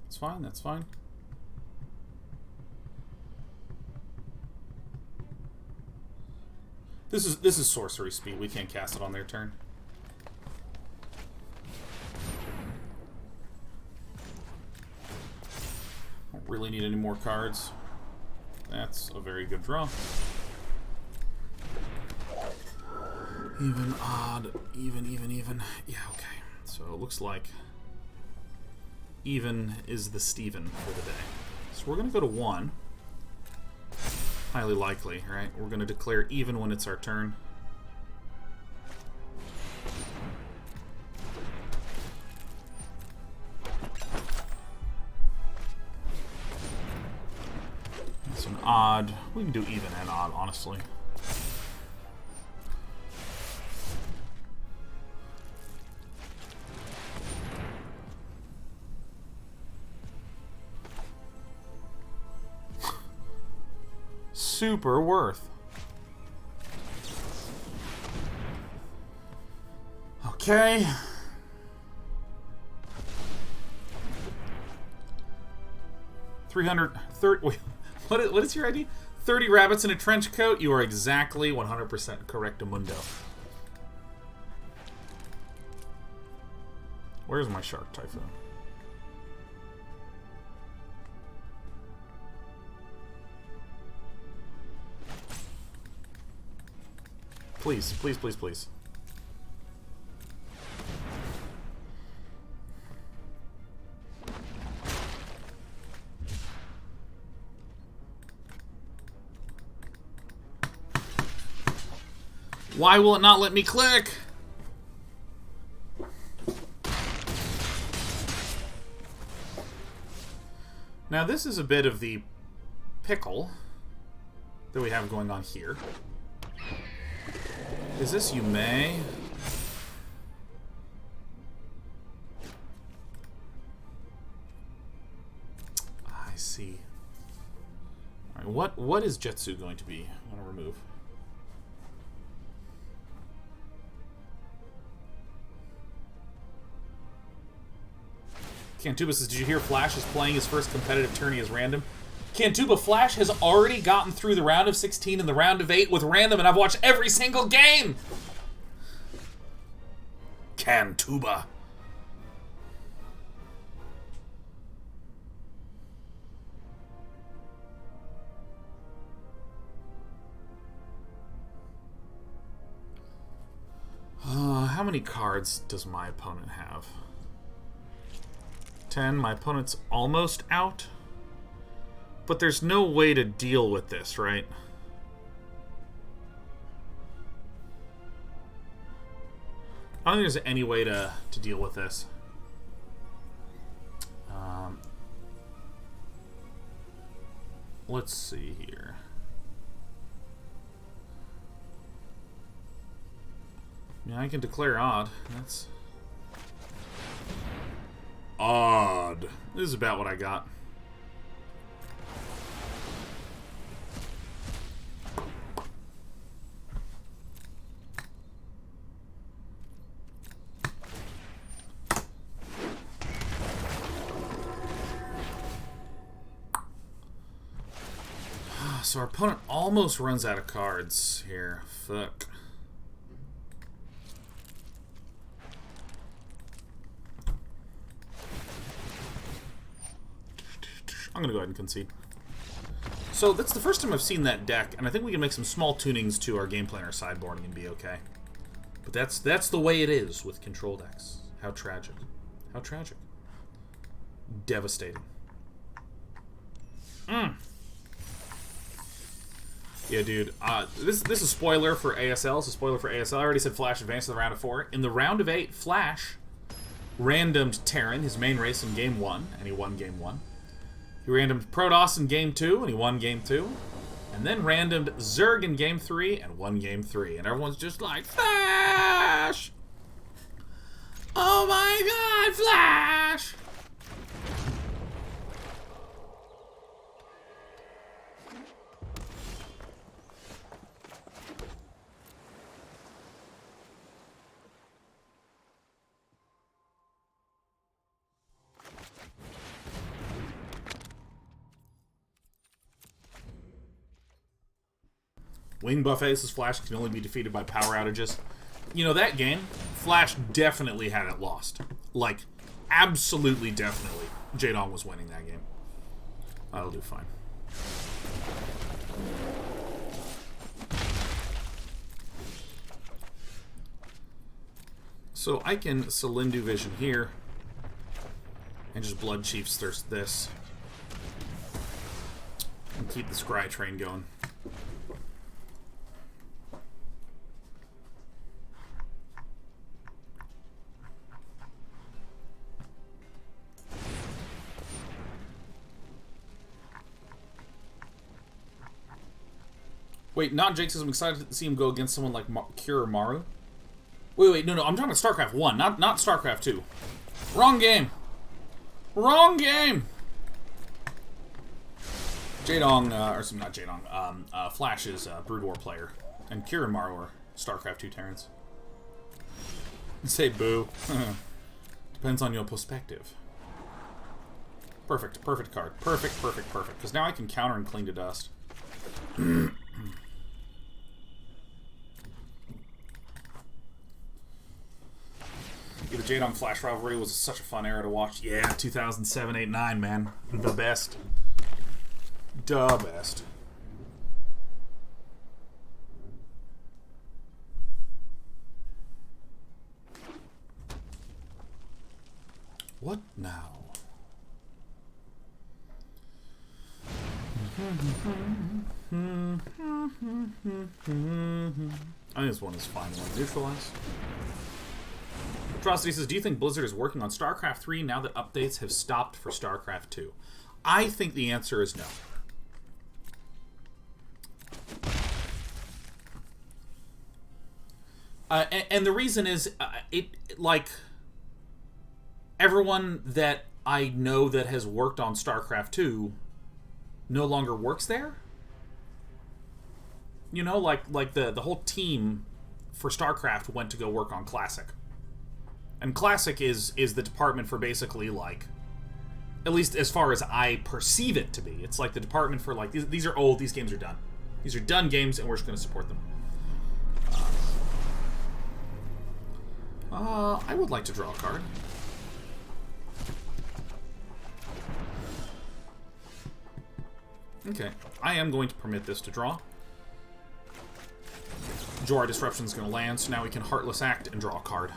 That's fine, that's fine. This is sorcery speed. We can't cast it on their turn. Don't really need any more cards. That's a very good draw. Even, odd, even. Yeah, okay. So it looks like even is the Steven for the day. So we're going to go to 1. Highly likely, right? We're going to declare even when it's our turn. That's an odd. We can do even and odd, honestly. Super worth. Okay. Wait, what is your ID? 30 rabbits in a trench coat? You are exactly 100% correct, Amundo. Where's my Shark Typhoon? Please, please, please, please. Why will it not let me click? Now this is a bit of the pickle that we have going on here. Is this you may? I see. Alright, what is Jetsu going to be? I want to remove. Cantuba says, did you hear Flash is playing his first competitive tourney as random? Cantuba, Flash has already gotten through the round of 16 and the round of 8 with random, and I've watched every single game! Cantuba. How many cards does my opponent have? 10. My opponent's almost out. But there's no way to deal with this, right? I don't think there's any way to deal with this. Let's see here. Yeah, I can declare odd. That's odd. This is about what I got. So our opponent almost runs out of cards here. Fuck. I'm going to go ahead and concede. So that's the first time I've seen that deck, and I think we can make some small tunings to our game plan or sideboarding and be okay. But that's the way it is with control decks. How tragic. How tragic. Devastating. Yeah, dude. This is a spoiler for ASL. It's a spoiler for ASL. I already said Flash advanced to the round of 4. In the round of 8, Flash randomed Terran, his main race, in Game 1, and he won Game 1. He randomed Protoss in Game 2, and he won Game 2. And then randomed Zerg in Game 3, and won Game 3. And everyone's just like, Flash! Oh my god, Flash! Wing Buffet says Flash can only be defeated by power outages. You know, that game, Flash definitely had it lost. Like, absolutely definitely. Jaedong was winning that game. I'll do fine. So I can Silundi Vision here. And just Bloodchief's Thirst this. And keep the Scry train going. Wait, not Jake says I'm excited to see him go against someone like Kira Maru. Wait, no, I'm talking about StarCraft 1, not StarCraft 2. Wrong game. Wrong game. Jaedong, or not Jaedong, Flash is a Brood War player, and Kira Maru are StarCraft 2 Terrans. Say boo. Depends on your perspective. Perfect card. Perfect. Because now I can counter and cling to dust. Yeah, the Jaedong Flash rivalry was such a fun era to watch. Yeah, 2007, 8, 9, man. The best. The best. What now? I think this one is fine. Neutralize. Atrocity says, do you think Blizzard is working on StarCraft 3 now that updates have stopped for StarCraft 2? I think the answer is no. And the reason is, everyone that I know that has worked on StarCraft 2 no longer works there. You know, like the whole team for StarCraft went to go work on Classic. And Classic is the department for basically, like, at least as far as I perceive it to be, it's like the department for, like, these are old, these games are done. These are done games, and we're just going to support them. I would like to draw a card. Okay, I am going to permit this to draw. Jwari Disruption is going to land, so now we can Heartless Act and draw a card.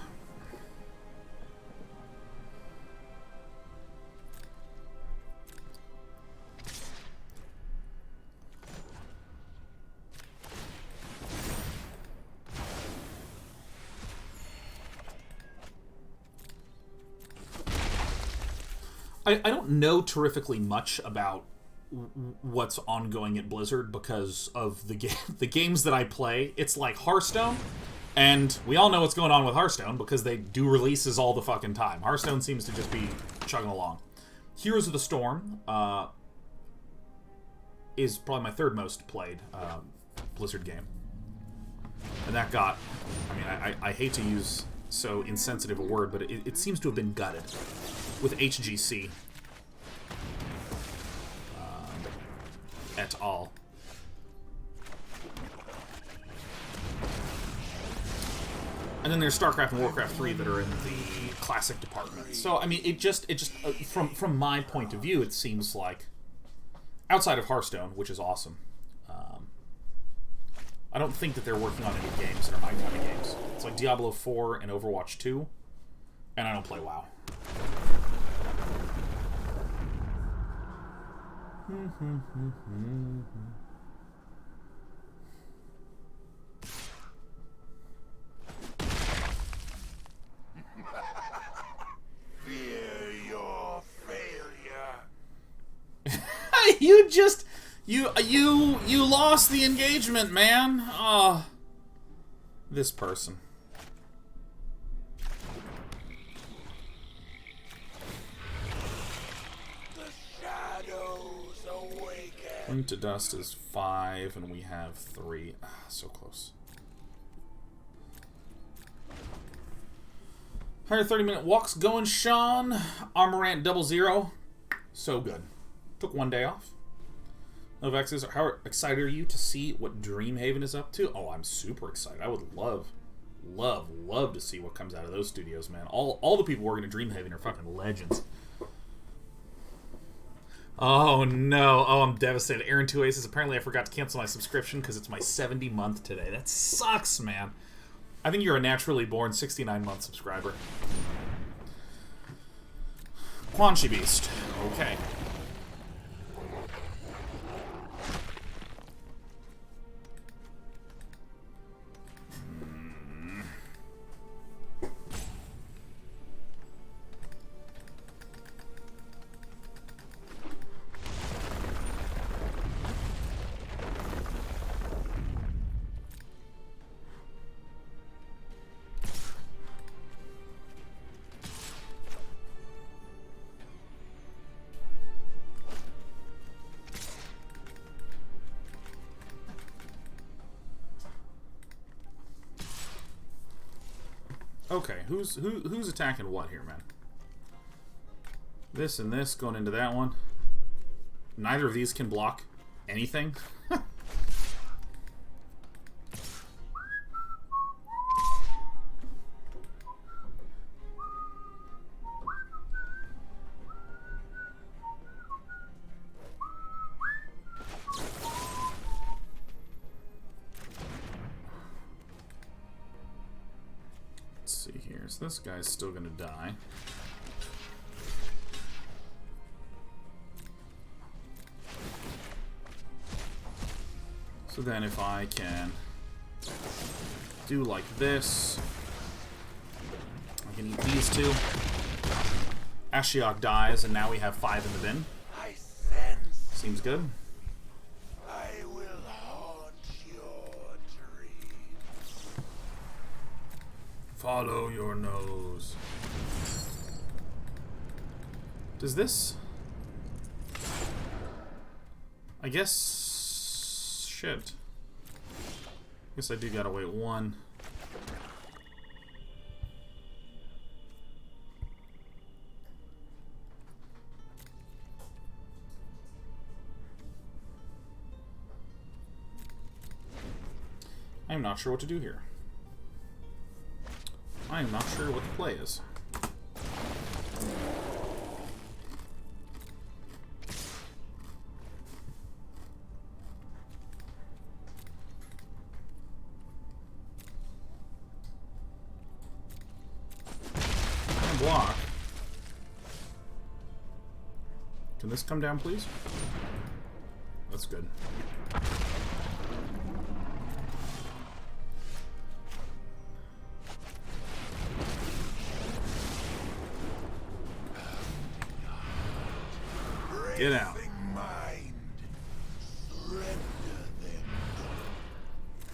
I don't know terrifically much about what's ongoing at Blizzard because of the games that I play. It's like Hearthstone, and we all know what's going on with Hearthstone because they do releases all the fucking time. Hearthstone seems to just be chugging along. Heroes of the Storm is probably my third most played Blizzard game. And that got, I mean, I hate to use so insensitive a word, but it seems to have been gutted with HGC et al. And then there's StarCraft and Warcraft 3 that are in the classic department. So I mean, it just from my point of view, it seems like outside of Hearthstone, which is awesome. I don't think that they're working on any games that are my kind of games. It's like Diablo 4 and Overwatch 2, and I don't play WoW. Fear your failure. You lost the engagement, man. Oh, this person. Flame to Dust is 5, and we have 3. Ah, so close. 130-minute walks going, Sean. Armorant 00. So good. Took 1 day off. Novexes, how excited are you to see what Dreamhaven is up to? Oh, I'm super excited. I would love to see what comes out of those studios, man. All the people working at Dreamhaven are fucking legends. Oh no. Oh, I'm devastated. Aaron 2 Aces. Apparently I forgot to cancel my subscription because it's my 70 month today. That sucks, man. I think you're a naturally born 69-month subscriber. Quanchi Beast. Okay. Okay, who's attacking what here, man? This and this going into that one. Neither of these can block anything. This guy's still gonna die. So then if I can do like this, I can eat these two. Ashiok dies, and now we have 5 in the bin. Seems good. I will haunt your dreams. Follow your nose. Does this... I guess... Shit. Guess I do gotta wait one. I'm not sure what to do here. I am not sure what the play is. Block. Can this come down, please? That's good. Get out. Mind. Surrender them.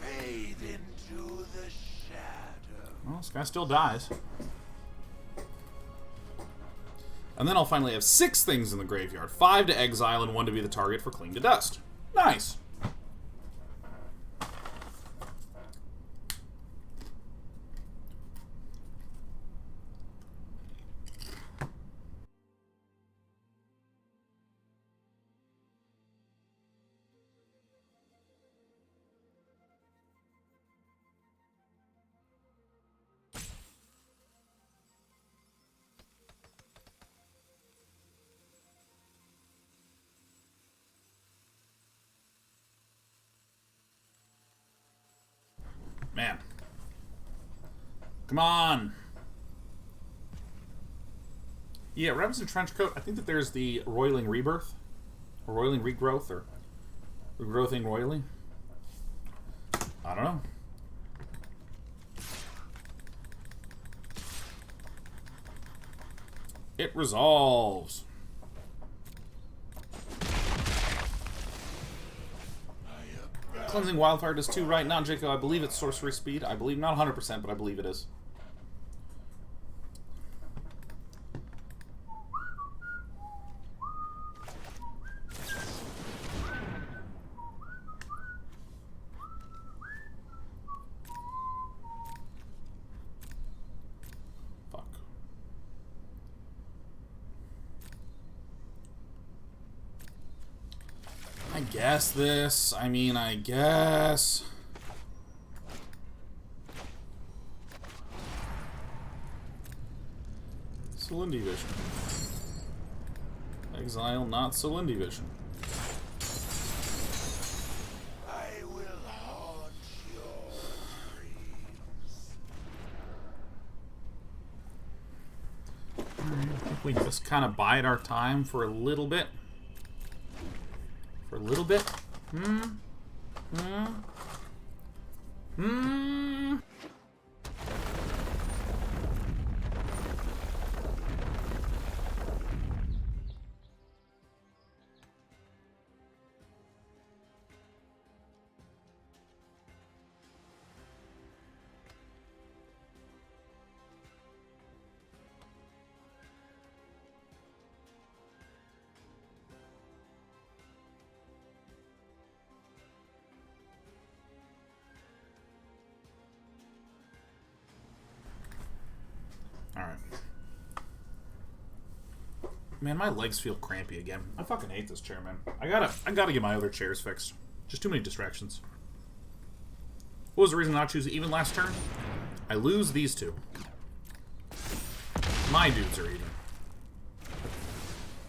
Fade into the shadow. Well, this guy still dies. And then I'll finally have 6 things in the graveyard. 5 to exile and 1 to be the target for Cling to Dust. Nice! Man. Come on! Yeah, Ravens in Trenchcoat, I think that there's the Roiling Rebirth. Or Roiling Regrowth, or Regrowthing Roiling. I don't know. It resolves. Cleansing Wildfire does 2 right now, Jacob. I believe it's sorcery speed. I believe, not 100%, but I believe it is. Fuck. I guess this. I mean, I guess. Silundi Vision. Exile, not Silundi Vision. I will haunt your dreams. I think we just kind of bide our time for a little bit. For a little bit? Alright. Man, my legs feel crampy again. I fucking hate this chair, man. I gotta get my other chairs fixed. Just too many distractions. What was the reason not choose even last turn? I lose these 2. My dudes are even.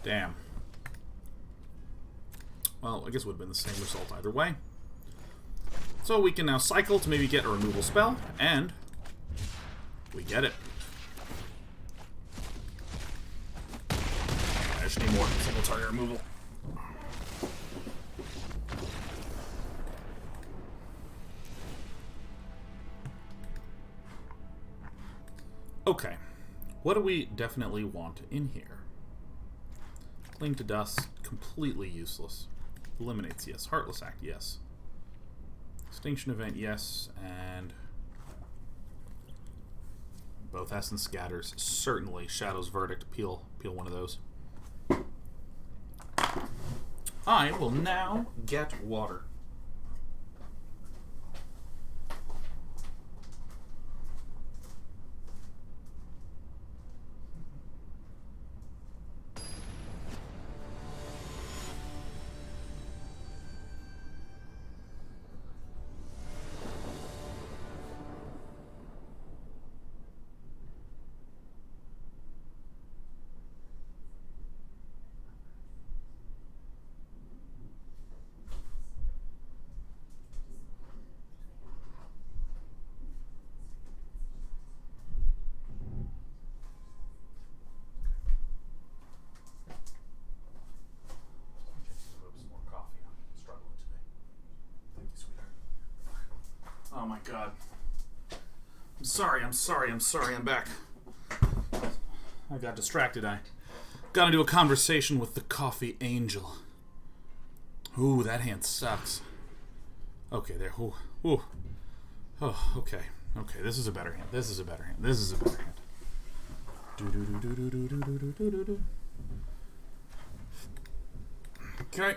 Damn. Well, I guess it would have been the same result either way. So we can now cycle to maybe get a removal spell, and we get it. I just need more single target removal. Okay. What do we definitely want in here? Cling to Dust, completely useless. Eliminates, yes. Heartless Act, yes. Extinction Event, yes. And both Essence Scatters, certainly. Shadow's Verdict, peel one of those. I will now get water. Oh my god. I'm sorry, I'm back. I got distracted. I got into a conversation with the coffee angel. Ooh, that hand sucks. Okay, there. Ooh, ooh. Oh, okay. Okay, this is a better hand. This is a better hand. This is a better hand. Okay.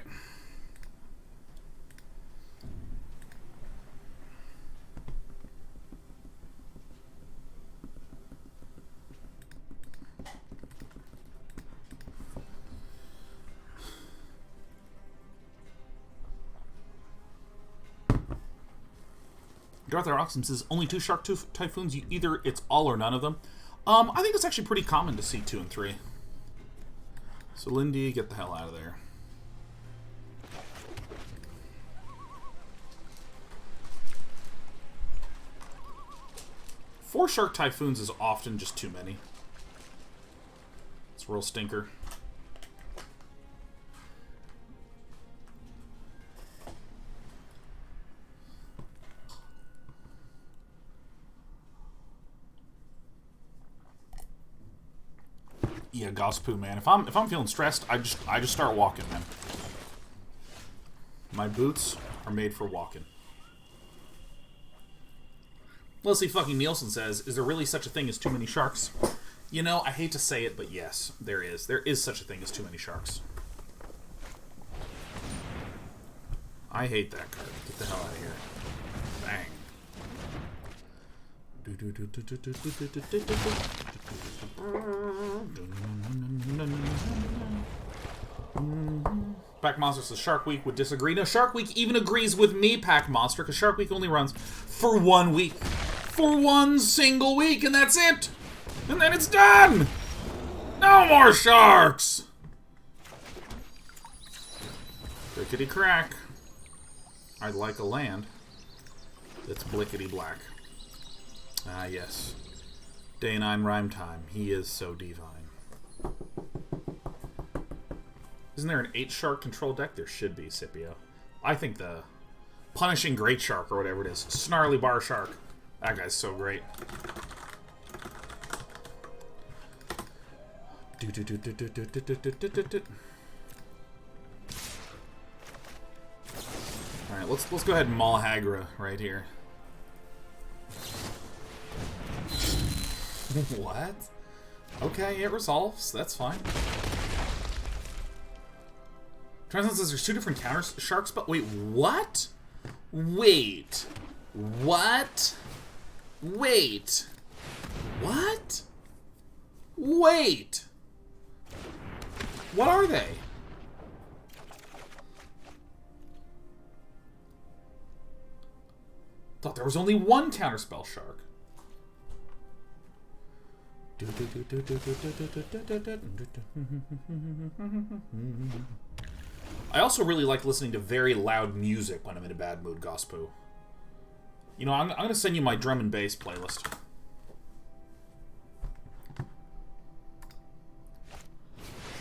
Darth Oxum says only 2 Shark Typhoons. Either it's all or none of them. I think it's actually pretty common to see 2 and 3. So Lindy, get the hell out of there. Four Shark Typhoons is often just too many. It's a real stinker. Yeah, Gospoo, man. If I'm feeling stressed, I just start walking, man. My boots are made for walking. Leslie fucking Nielsen says, is there really such a thing as too many sharks? You know, I hate to say it, but yes, there is. There is such a thing as too many sharks. I hate that card. Get the hell out of here. Bang. Pack Monster says Shark Week would disagree. No, Shark Week even agrees with me, Pack Monster, because Shark Week only runs for 1 week. For 1 single week, and that's it! And then it's done! No more sharks! Crickety crack. I'd like a land that's blickety black. Ah, yes. Day 9 rhyme time. He is so divine. Isn't there an 8 shark control deck? There should be, Scipio. I think the Punishing Great Shark or whatever it is. Snarly Bar Shark. That guy's so great. Alright, let's go ahead and maul Hagra right here. What? Okay, it resolves. That's fine. Translation says there's 2 different counter sharks, but wait, what? Wait. What? Wait. What? Wait. What are they? Thought there was only 1 counterspell shark. I also really like listening to very loud music when I'm in a bad mood, Gospoo. You know, I'm going to send you my drum and bass playlist.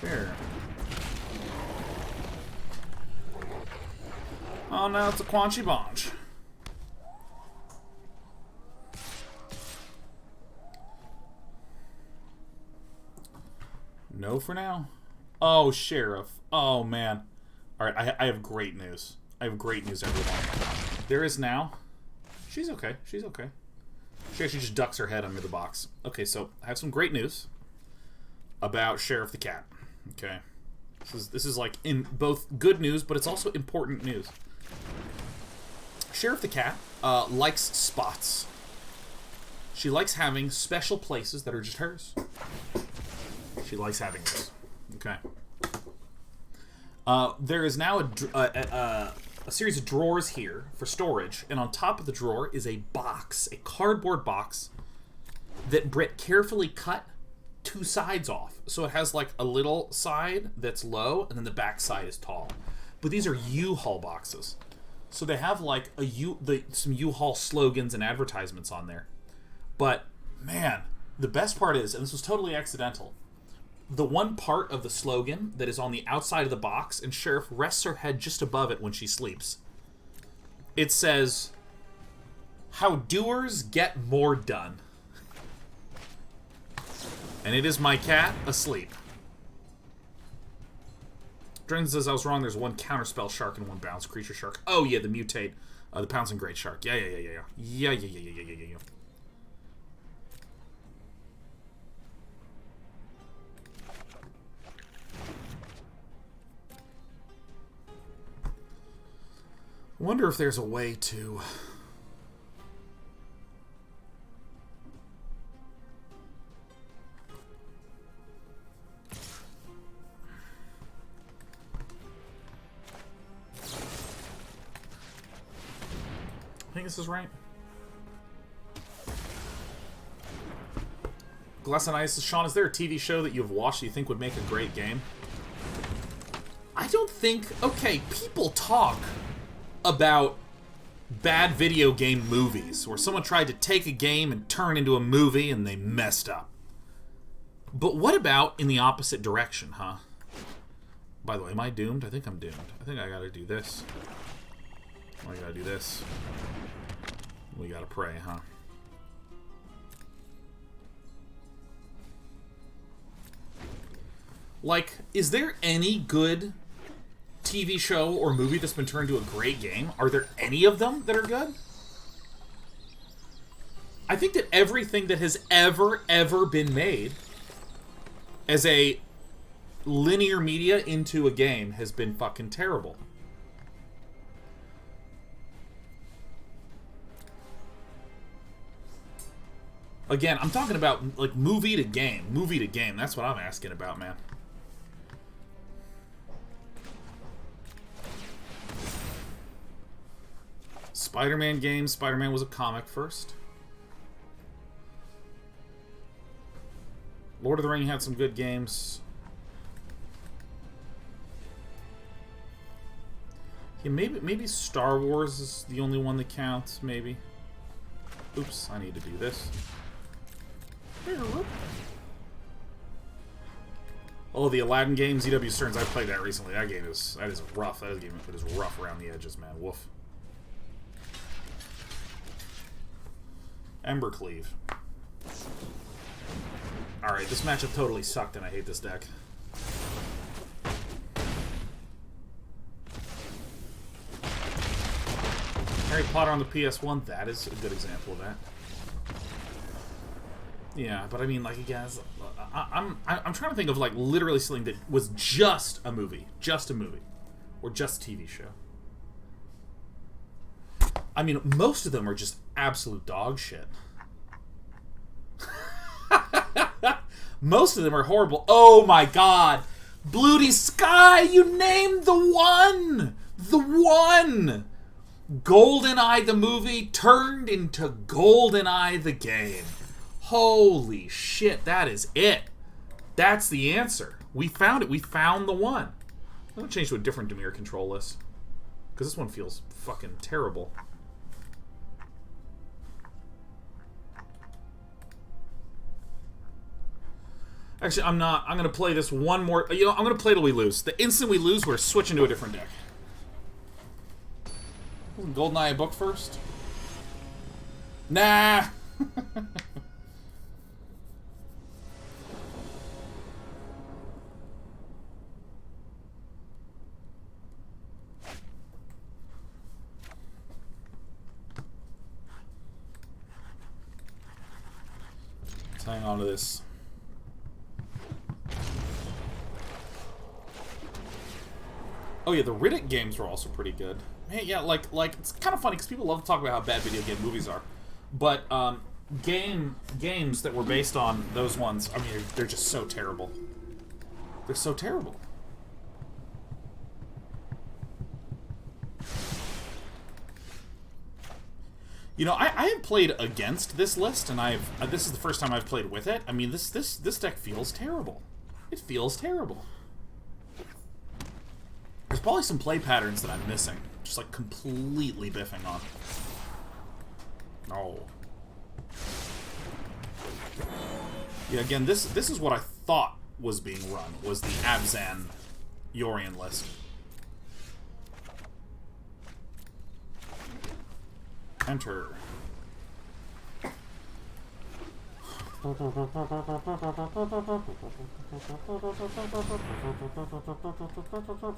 Sure. Oh, no, it's a Quanchy Bonch. No for now. Oh, Sheriff. Oh, man. Alright, I have great news. I have great news, everyone. There is now... She's okay. She's okay. She actually just ducks her head under the box. Okay, so I have some great news about Sheriff the Cat. Okay. This is like in both good news, but it's also important news. Sheriff the cat likes spots. She likes having special places that are just hers. She likes having this. Okay. There is now a series of drawers here for storage, and on top of the drawer is a box, a cardboard box that Britt carefully cut 2 sides off. So it has like a little side that's low, and then the back side is tall. But these are U-Haul boxes. So they have like some U-Haul slogans and advertisements on there. But, man, the best part is, and this was totally accidental, the one part of the slogan that is on the outside of the box, and Sheriff rests her head just above it when she sleeps. It says, "How doers get more done." And it is my cat asleep. Dren says I was wrong. There's 1 counterspell shark and 1 bounce creature shark. Oh, yeah, the mutate. The pouncing great shark. Yeah. I wonder if there's a way to... I think this is right. Glass and Ice, Sean, is there a TV show that you've watched that you think would make a great game? I don't think... Okay, people talk about bad video game movies where someone tried to take a game and turn into a movie and they messed up. But what about in the opposite direction, huh? By the way, am I doomed? I think I'm doomed. I think I gotta do this. I gotta do this. We gotta pray, huh? Like, is there any good TV show or movie that's been turned into a great game? Are there any of them that are good? I think that everything that has ever been made as a linear media into a game has been fucking terrible. Again, I'm talking about, like, movie to game. Movie to game. That's what I'm asking about, man. Spider-Man game. Spider-Man was a comic first. Lord of the Ring had some good games. Yeah, maybe Star Wars is the only one that counts, maybe. Oops, I need to do this. Oh, the Aladdin game, ZW Stearns. I played that recently. That is rough. That game is rough around the edges, man. Woof. Embercleave. Alright, this matchup totally sucked, and I hate this deck. Harry Potter on the PS1, that is a good example of that. Yeah, but I mean, like, again, I'm trying to think of, like, literally something that was just a movie, or just a TV show. I mean, most of them are just absolute dog shit. Most of them are horrible. Oh my god! Bloody Sky, you named the one! The one! GoldenEye the movie turned into GoldenEye the game. Holy shit, that is it. That's the answer. We found it. We found the one. I'm going to change to a different Dimir Control list. Because this one feels fucking terrible. Actually, I'm not. I'm going to play this one more. You know, I'm going to play till we lose. The instant we lose, we're switching to a different deck. Wasn't GoldenEye a book first? Nah. Let's hang on to this. Oh yeah, the Riddick games were also pretty good. Man, yeah, like it's kind of funny because people love to talk about how bad video game movies are, but games that were based on those ones, I mean, they're just so terrible. They're so terrible. You know, I have played against this list, and this is the first time I've played with it. I mean, this deck feels terrible. It feels terrible. There's probably some play patterns that I'm missing. Just, like, completely biffing on. No. Yeah, again, this is what I thought was being run, was the Abzan Yorion list. Enter.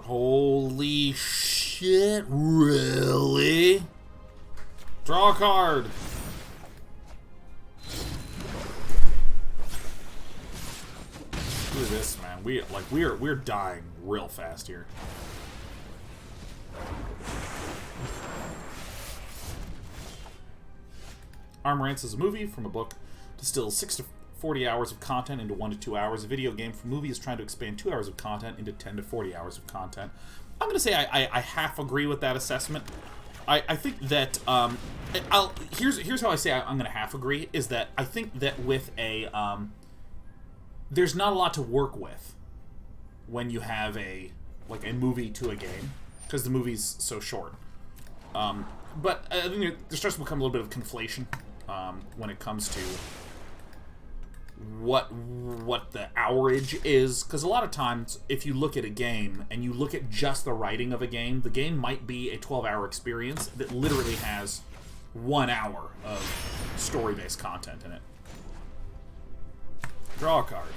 Holy shit, really? Draw a card. Look at this, man. We're dying real fast here. Armorance is a movie from a book. Distills 6 to 40 hours of content into 1 to 2 hours. A video game from movie is trying to expand 2 hours of content into 10 to 40 hours of content. I'm going to say I half agree with that assessment. I think that here's how I say I'm going to half agree, is that I think that with a there's not a lot to work with when you have a movie to a game, because the movie's so short. But I think there starts to become a little bit of conflation when it comes to what the hourage is, because a lot of times if you look at a game and you look at just the writing of a game, the game might be a 12-hour experience that literally has 1 hour of story-based content in it. Draw a card.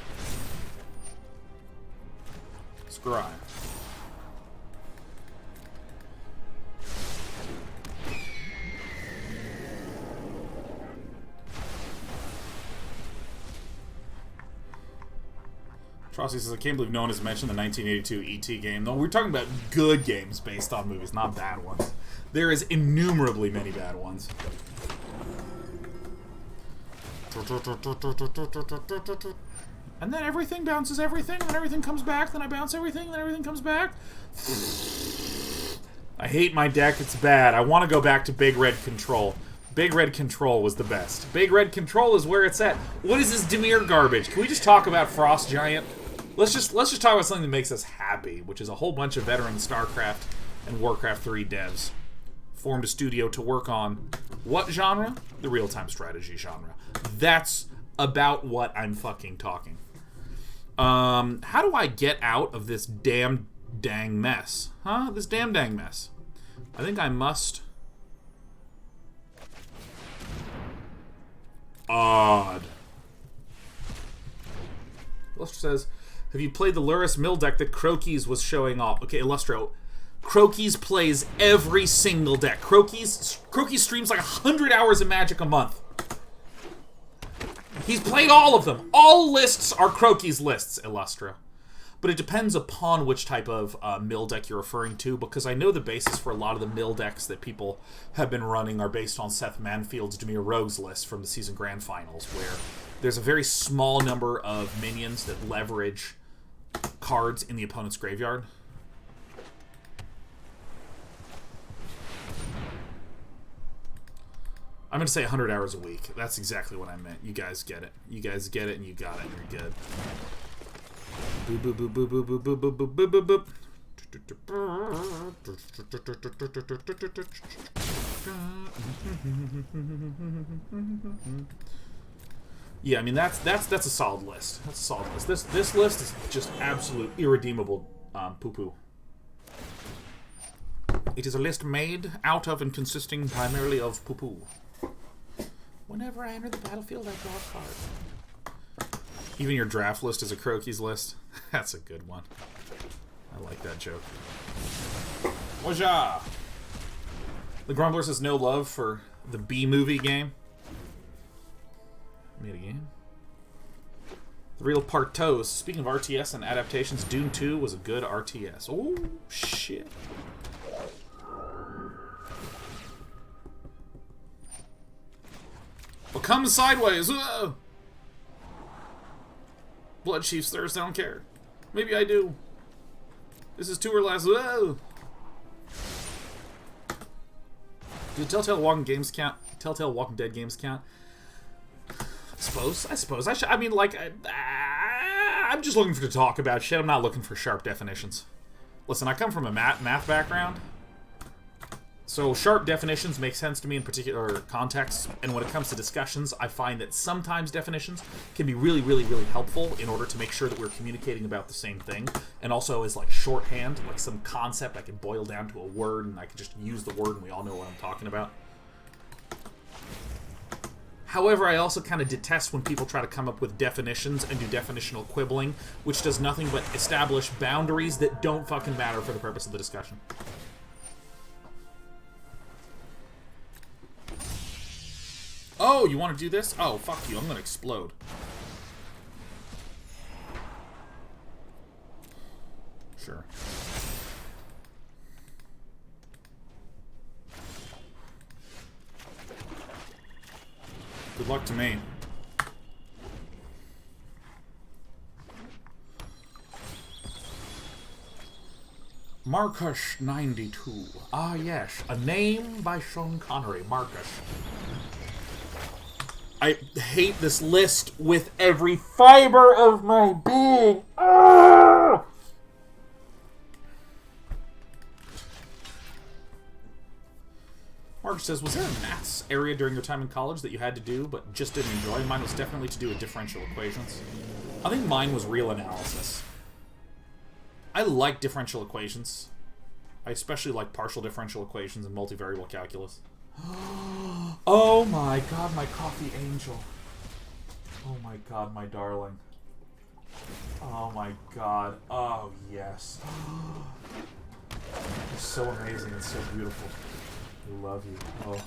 Scry. Trossi says, I can't believe no one has mentioned the 1982 ET game. No, we're talking about good games based on movies, not bad ones. There is innumerably many bad ones. And then everything bounces everything, and then everything comes back, then I bounce everything, and then everything comes back. I hate my deck, it's bad. I want to go back to Big Red Control. Big Red Control was the best. Big Red Control is where it's at. What is this Dimir garbage? Can we just talk about Frost Giant? Let's just talk about something that makes us happy, which is a whole bunch of veteran StarCraft and Warcraft 3 devs formed a studio to work on what genre? The real-time strategy genre. That's about what I'm fucking talking. How do I get out of this damn dang mess? Huh? This damn dang mess. I think I must... Odd. Illustra says, have you played the Luris Mill deck that Crokies was showing off? Okay, Illustro. Crokies plays every single deck. Crokies streams like 100 hours of Magic a month. He's played all of them. All lists are Crokies lists, Illustra. But it depends upon which type of mill deck you're referring to, because I know the basis for a lot of the mill decks that people have been running are based on Seth Manfield's Dimir Rogues list from the season grand finals, where there's a very small number of minions that leverage cards in the opponent's graveyard. I'm going to say 100 hours a week. That's exactly what I meant. You guys get it. You guys get it, and you got it, and you're good. Boop, boop, boop, boop, boop, boop, boop, boop, boop, boop, boop. Yeah, I mean that's a solid list. That's a solid list. This list is just absolute irredeemable poo-poo. It is a list made out of and consisting primarily of poo-poo. Whenever I enter the battlefield, I draw a card. Even your draft list is a Crokies list. That's a good one. I like that joke. Wajah! The Grumbler says no love for the B-movie game. Made a game. The Real Partos. Speaking of RTS and adaptations, Dune 2 was a good RTS. Oh, shit. Well, come sideways. Bloodchief's thirst, I don't care. Maybe I do. This is 2 or less. Whoa. Do Telltale Walking Games count? Telltale Walking Dead games count? I suppose. I mean, like, I'm just looking to talk about shit. I'm not looking for sharp definitions. Listen, I come from a math background, so sharp definitions make sense to me in particular contexts. And when it comes to discussions, I find that sometimes definitions can be really, really, really helpful in order to make sure that we're communicating about the same thing. And also as like shorthand, like some concept I can boil down to a word, and I can just use the word, and we all know what I'm talking about. However, I also kind of detest when people try to come up with definitions and do definitional quibbling, which does nothing but establish boundaries that don't fucking matter for the purpose of the discussion. Oh, you want to do this? Oh, fuck you. I'm going to explode. Sure. Good luck to me. Marcus 92. Ah, yes. A name by Sean Connery. Marcus. I hate this list with every fiber of my being. Ah! Mark says, was there a maths area during your time in college that you had to do but just didn't enjoy? Mine was definitely to do with differential equations. I think mine was real analysis. I like differential equations. I especially like partial differential equations and multivariable calculus. Oh my god, my coffee angel. Oh my god, my darling. Oh my god. Oh, yes. It's so amazing and so beautiful. I love you. Oh.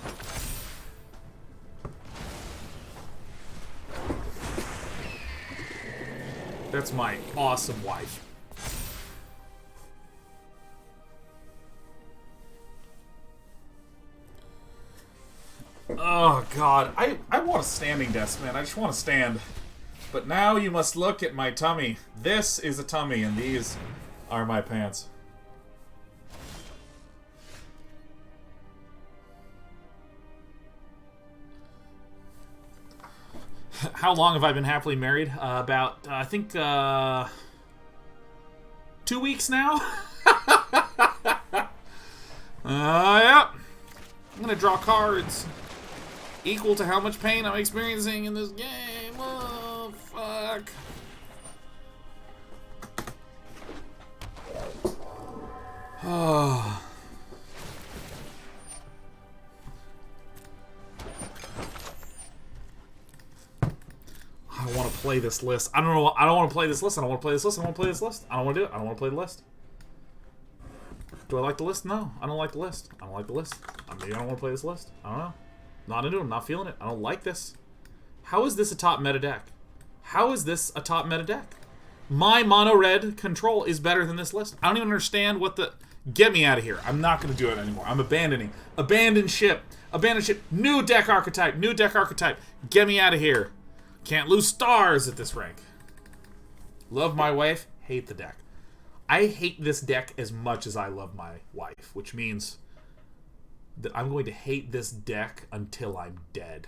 That's my awesome wife. Oh, God. I want a standing desk, man. I just want to stand. But now you must look at my tummy. This is a tummy, and these are my pants. How long have I been happily married? About, I think, 2 weeks now? Yep. I'm gonna draw cards equal to how much pain I'm experiencing in this game. Oh, fuck. Oh. I want to play this list. I don't know. I don't want to play this list. I don't want to play this list. I don't want to play this list. I don't want to do it. I don't want to play the list. Do I like the list? No, I don't like the list. I don't like the list. Maybe I don't want to play this list. I don't know. Not into it. I'm not feeling it. I don't like this. How is this a top meta deck? How is this a top meta deck? My mono red control is better than this list. I don't even understand what the... Get me out of here. I'm not going to do it anymore. I'm abandoning. Abandon ship. Abandon ship. New deck archetype. New deck archetype. Get me out of here. Can't lose stars at this rank. Love my wife. Hate the deck. I hate this deck as much as I love my wife, which means that I'm going to hate this deck until I'm dead.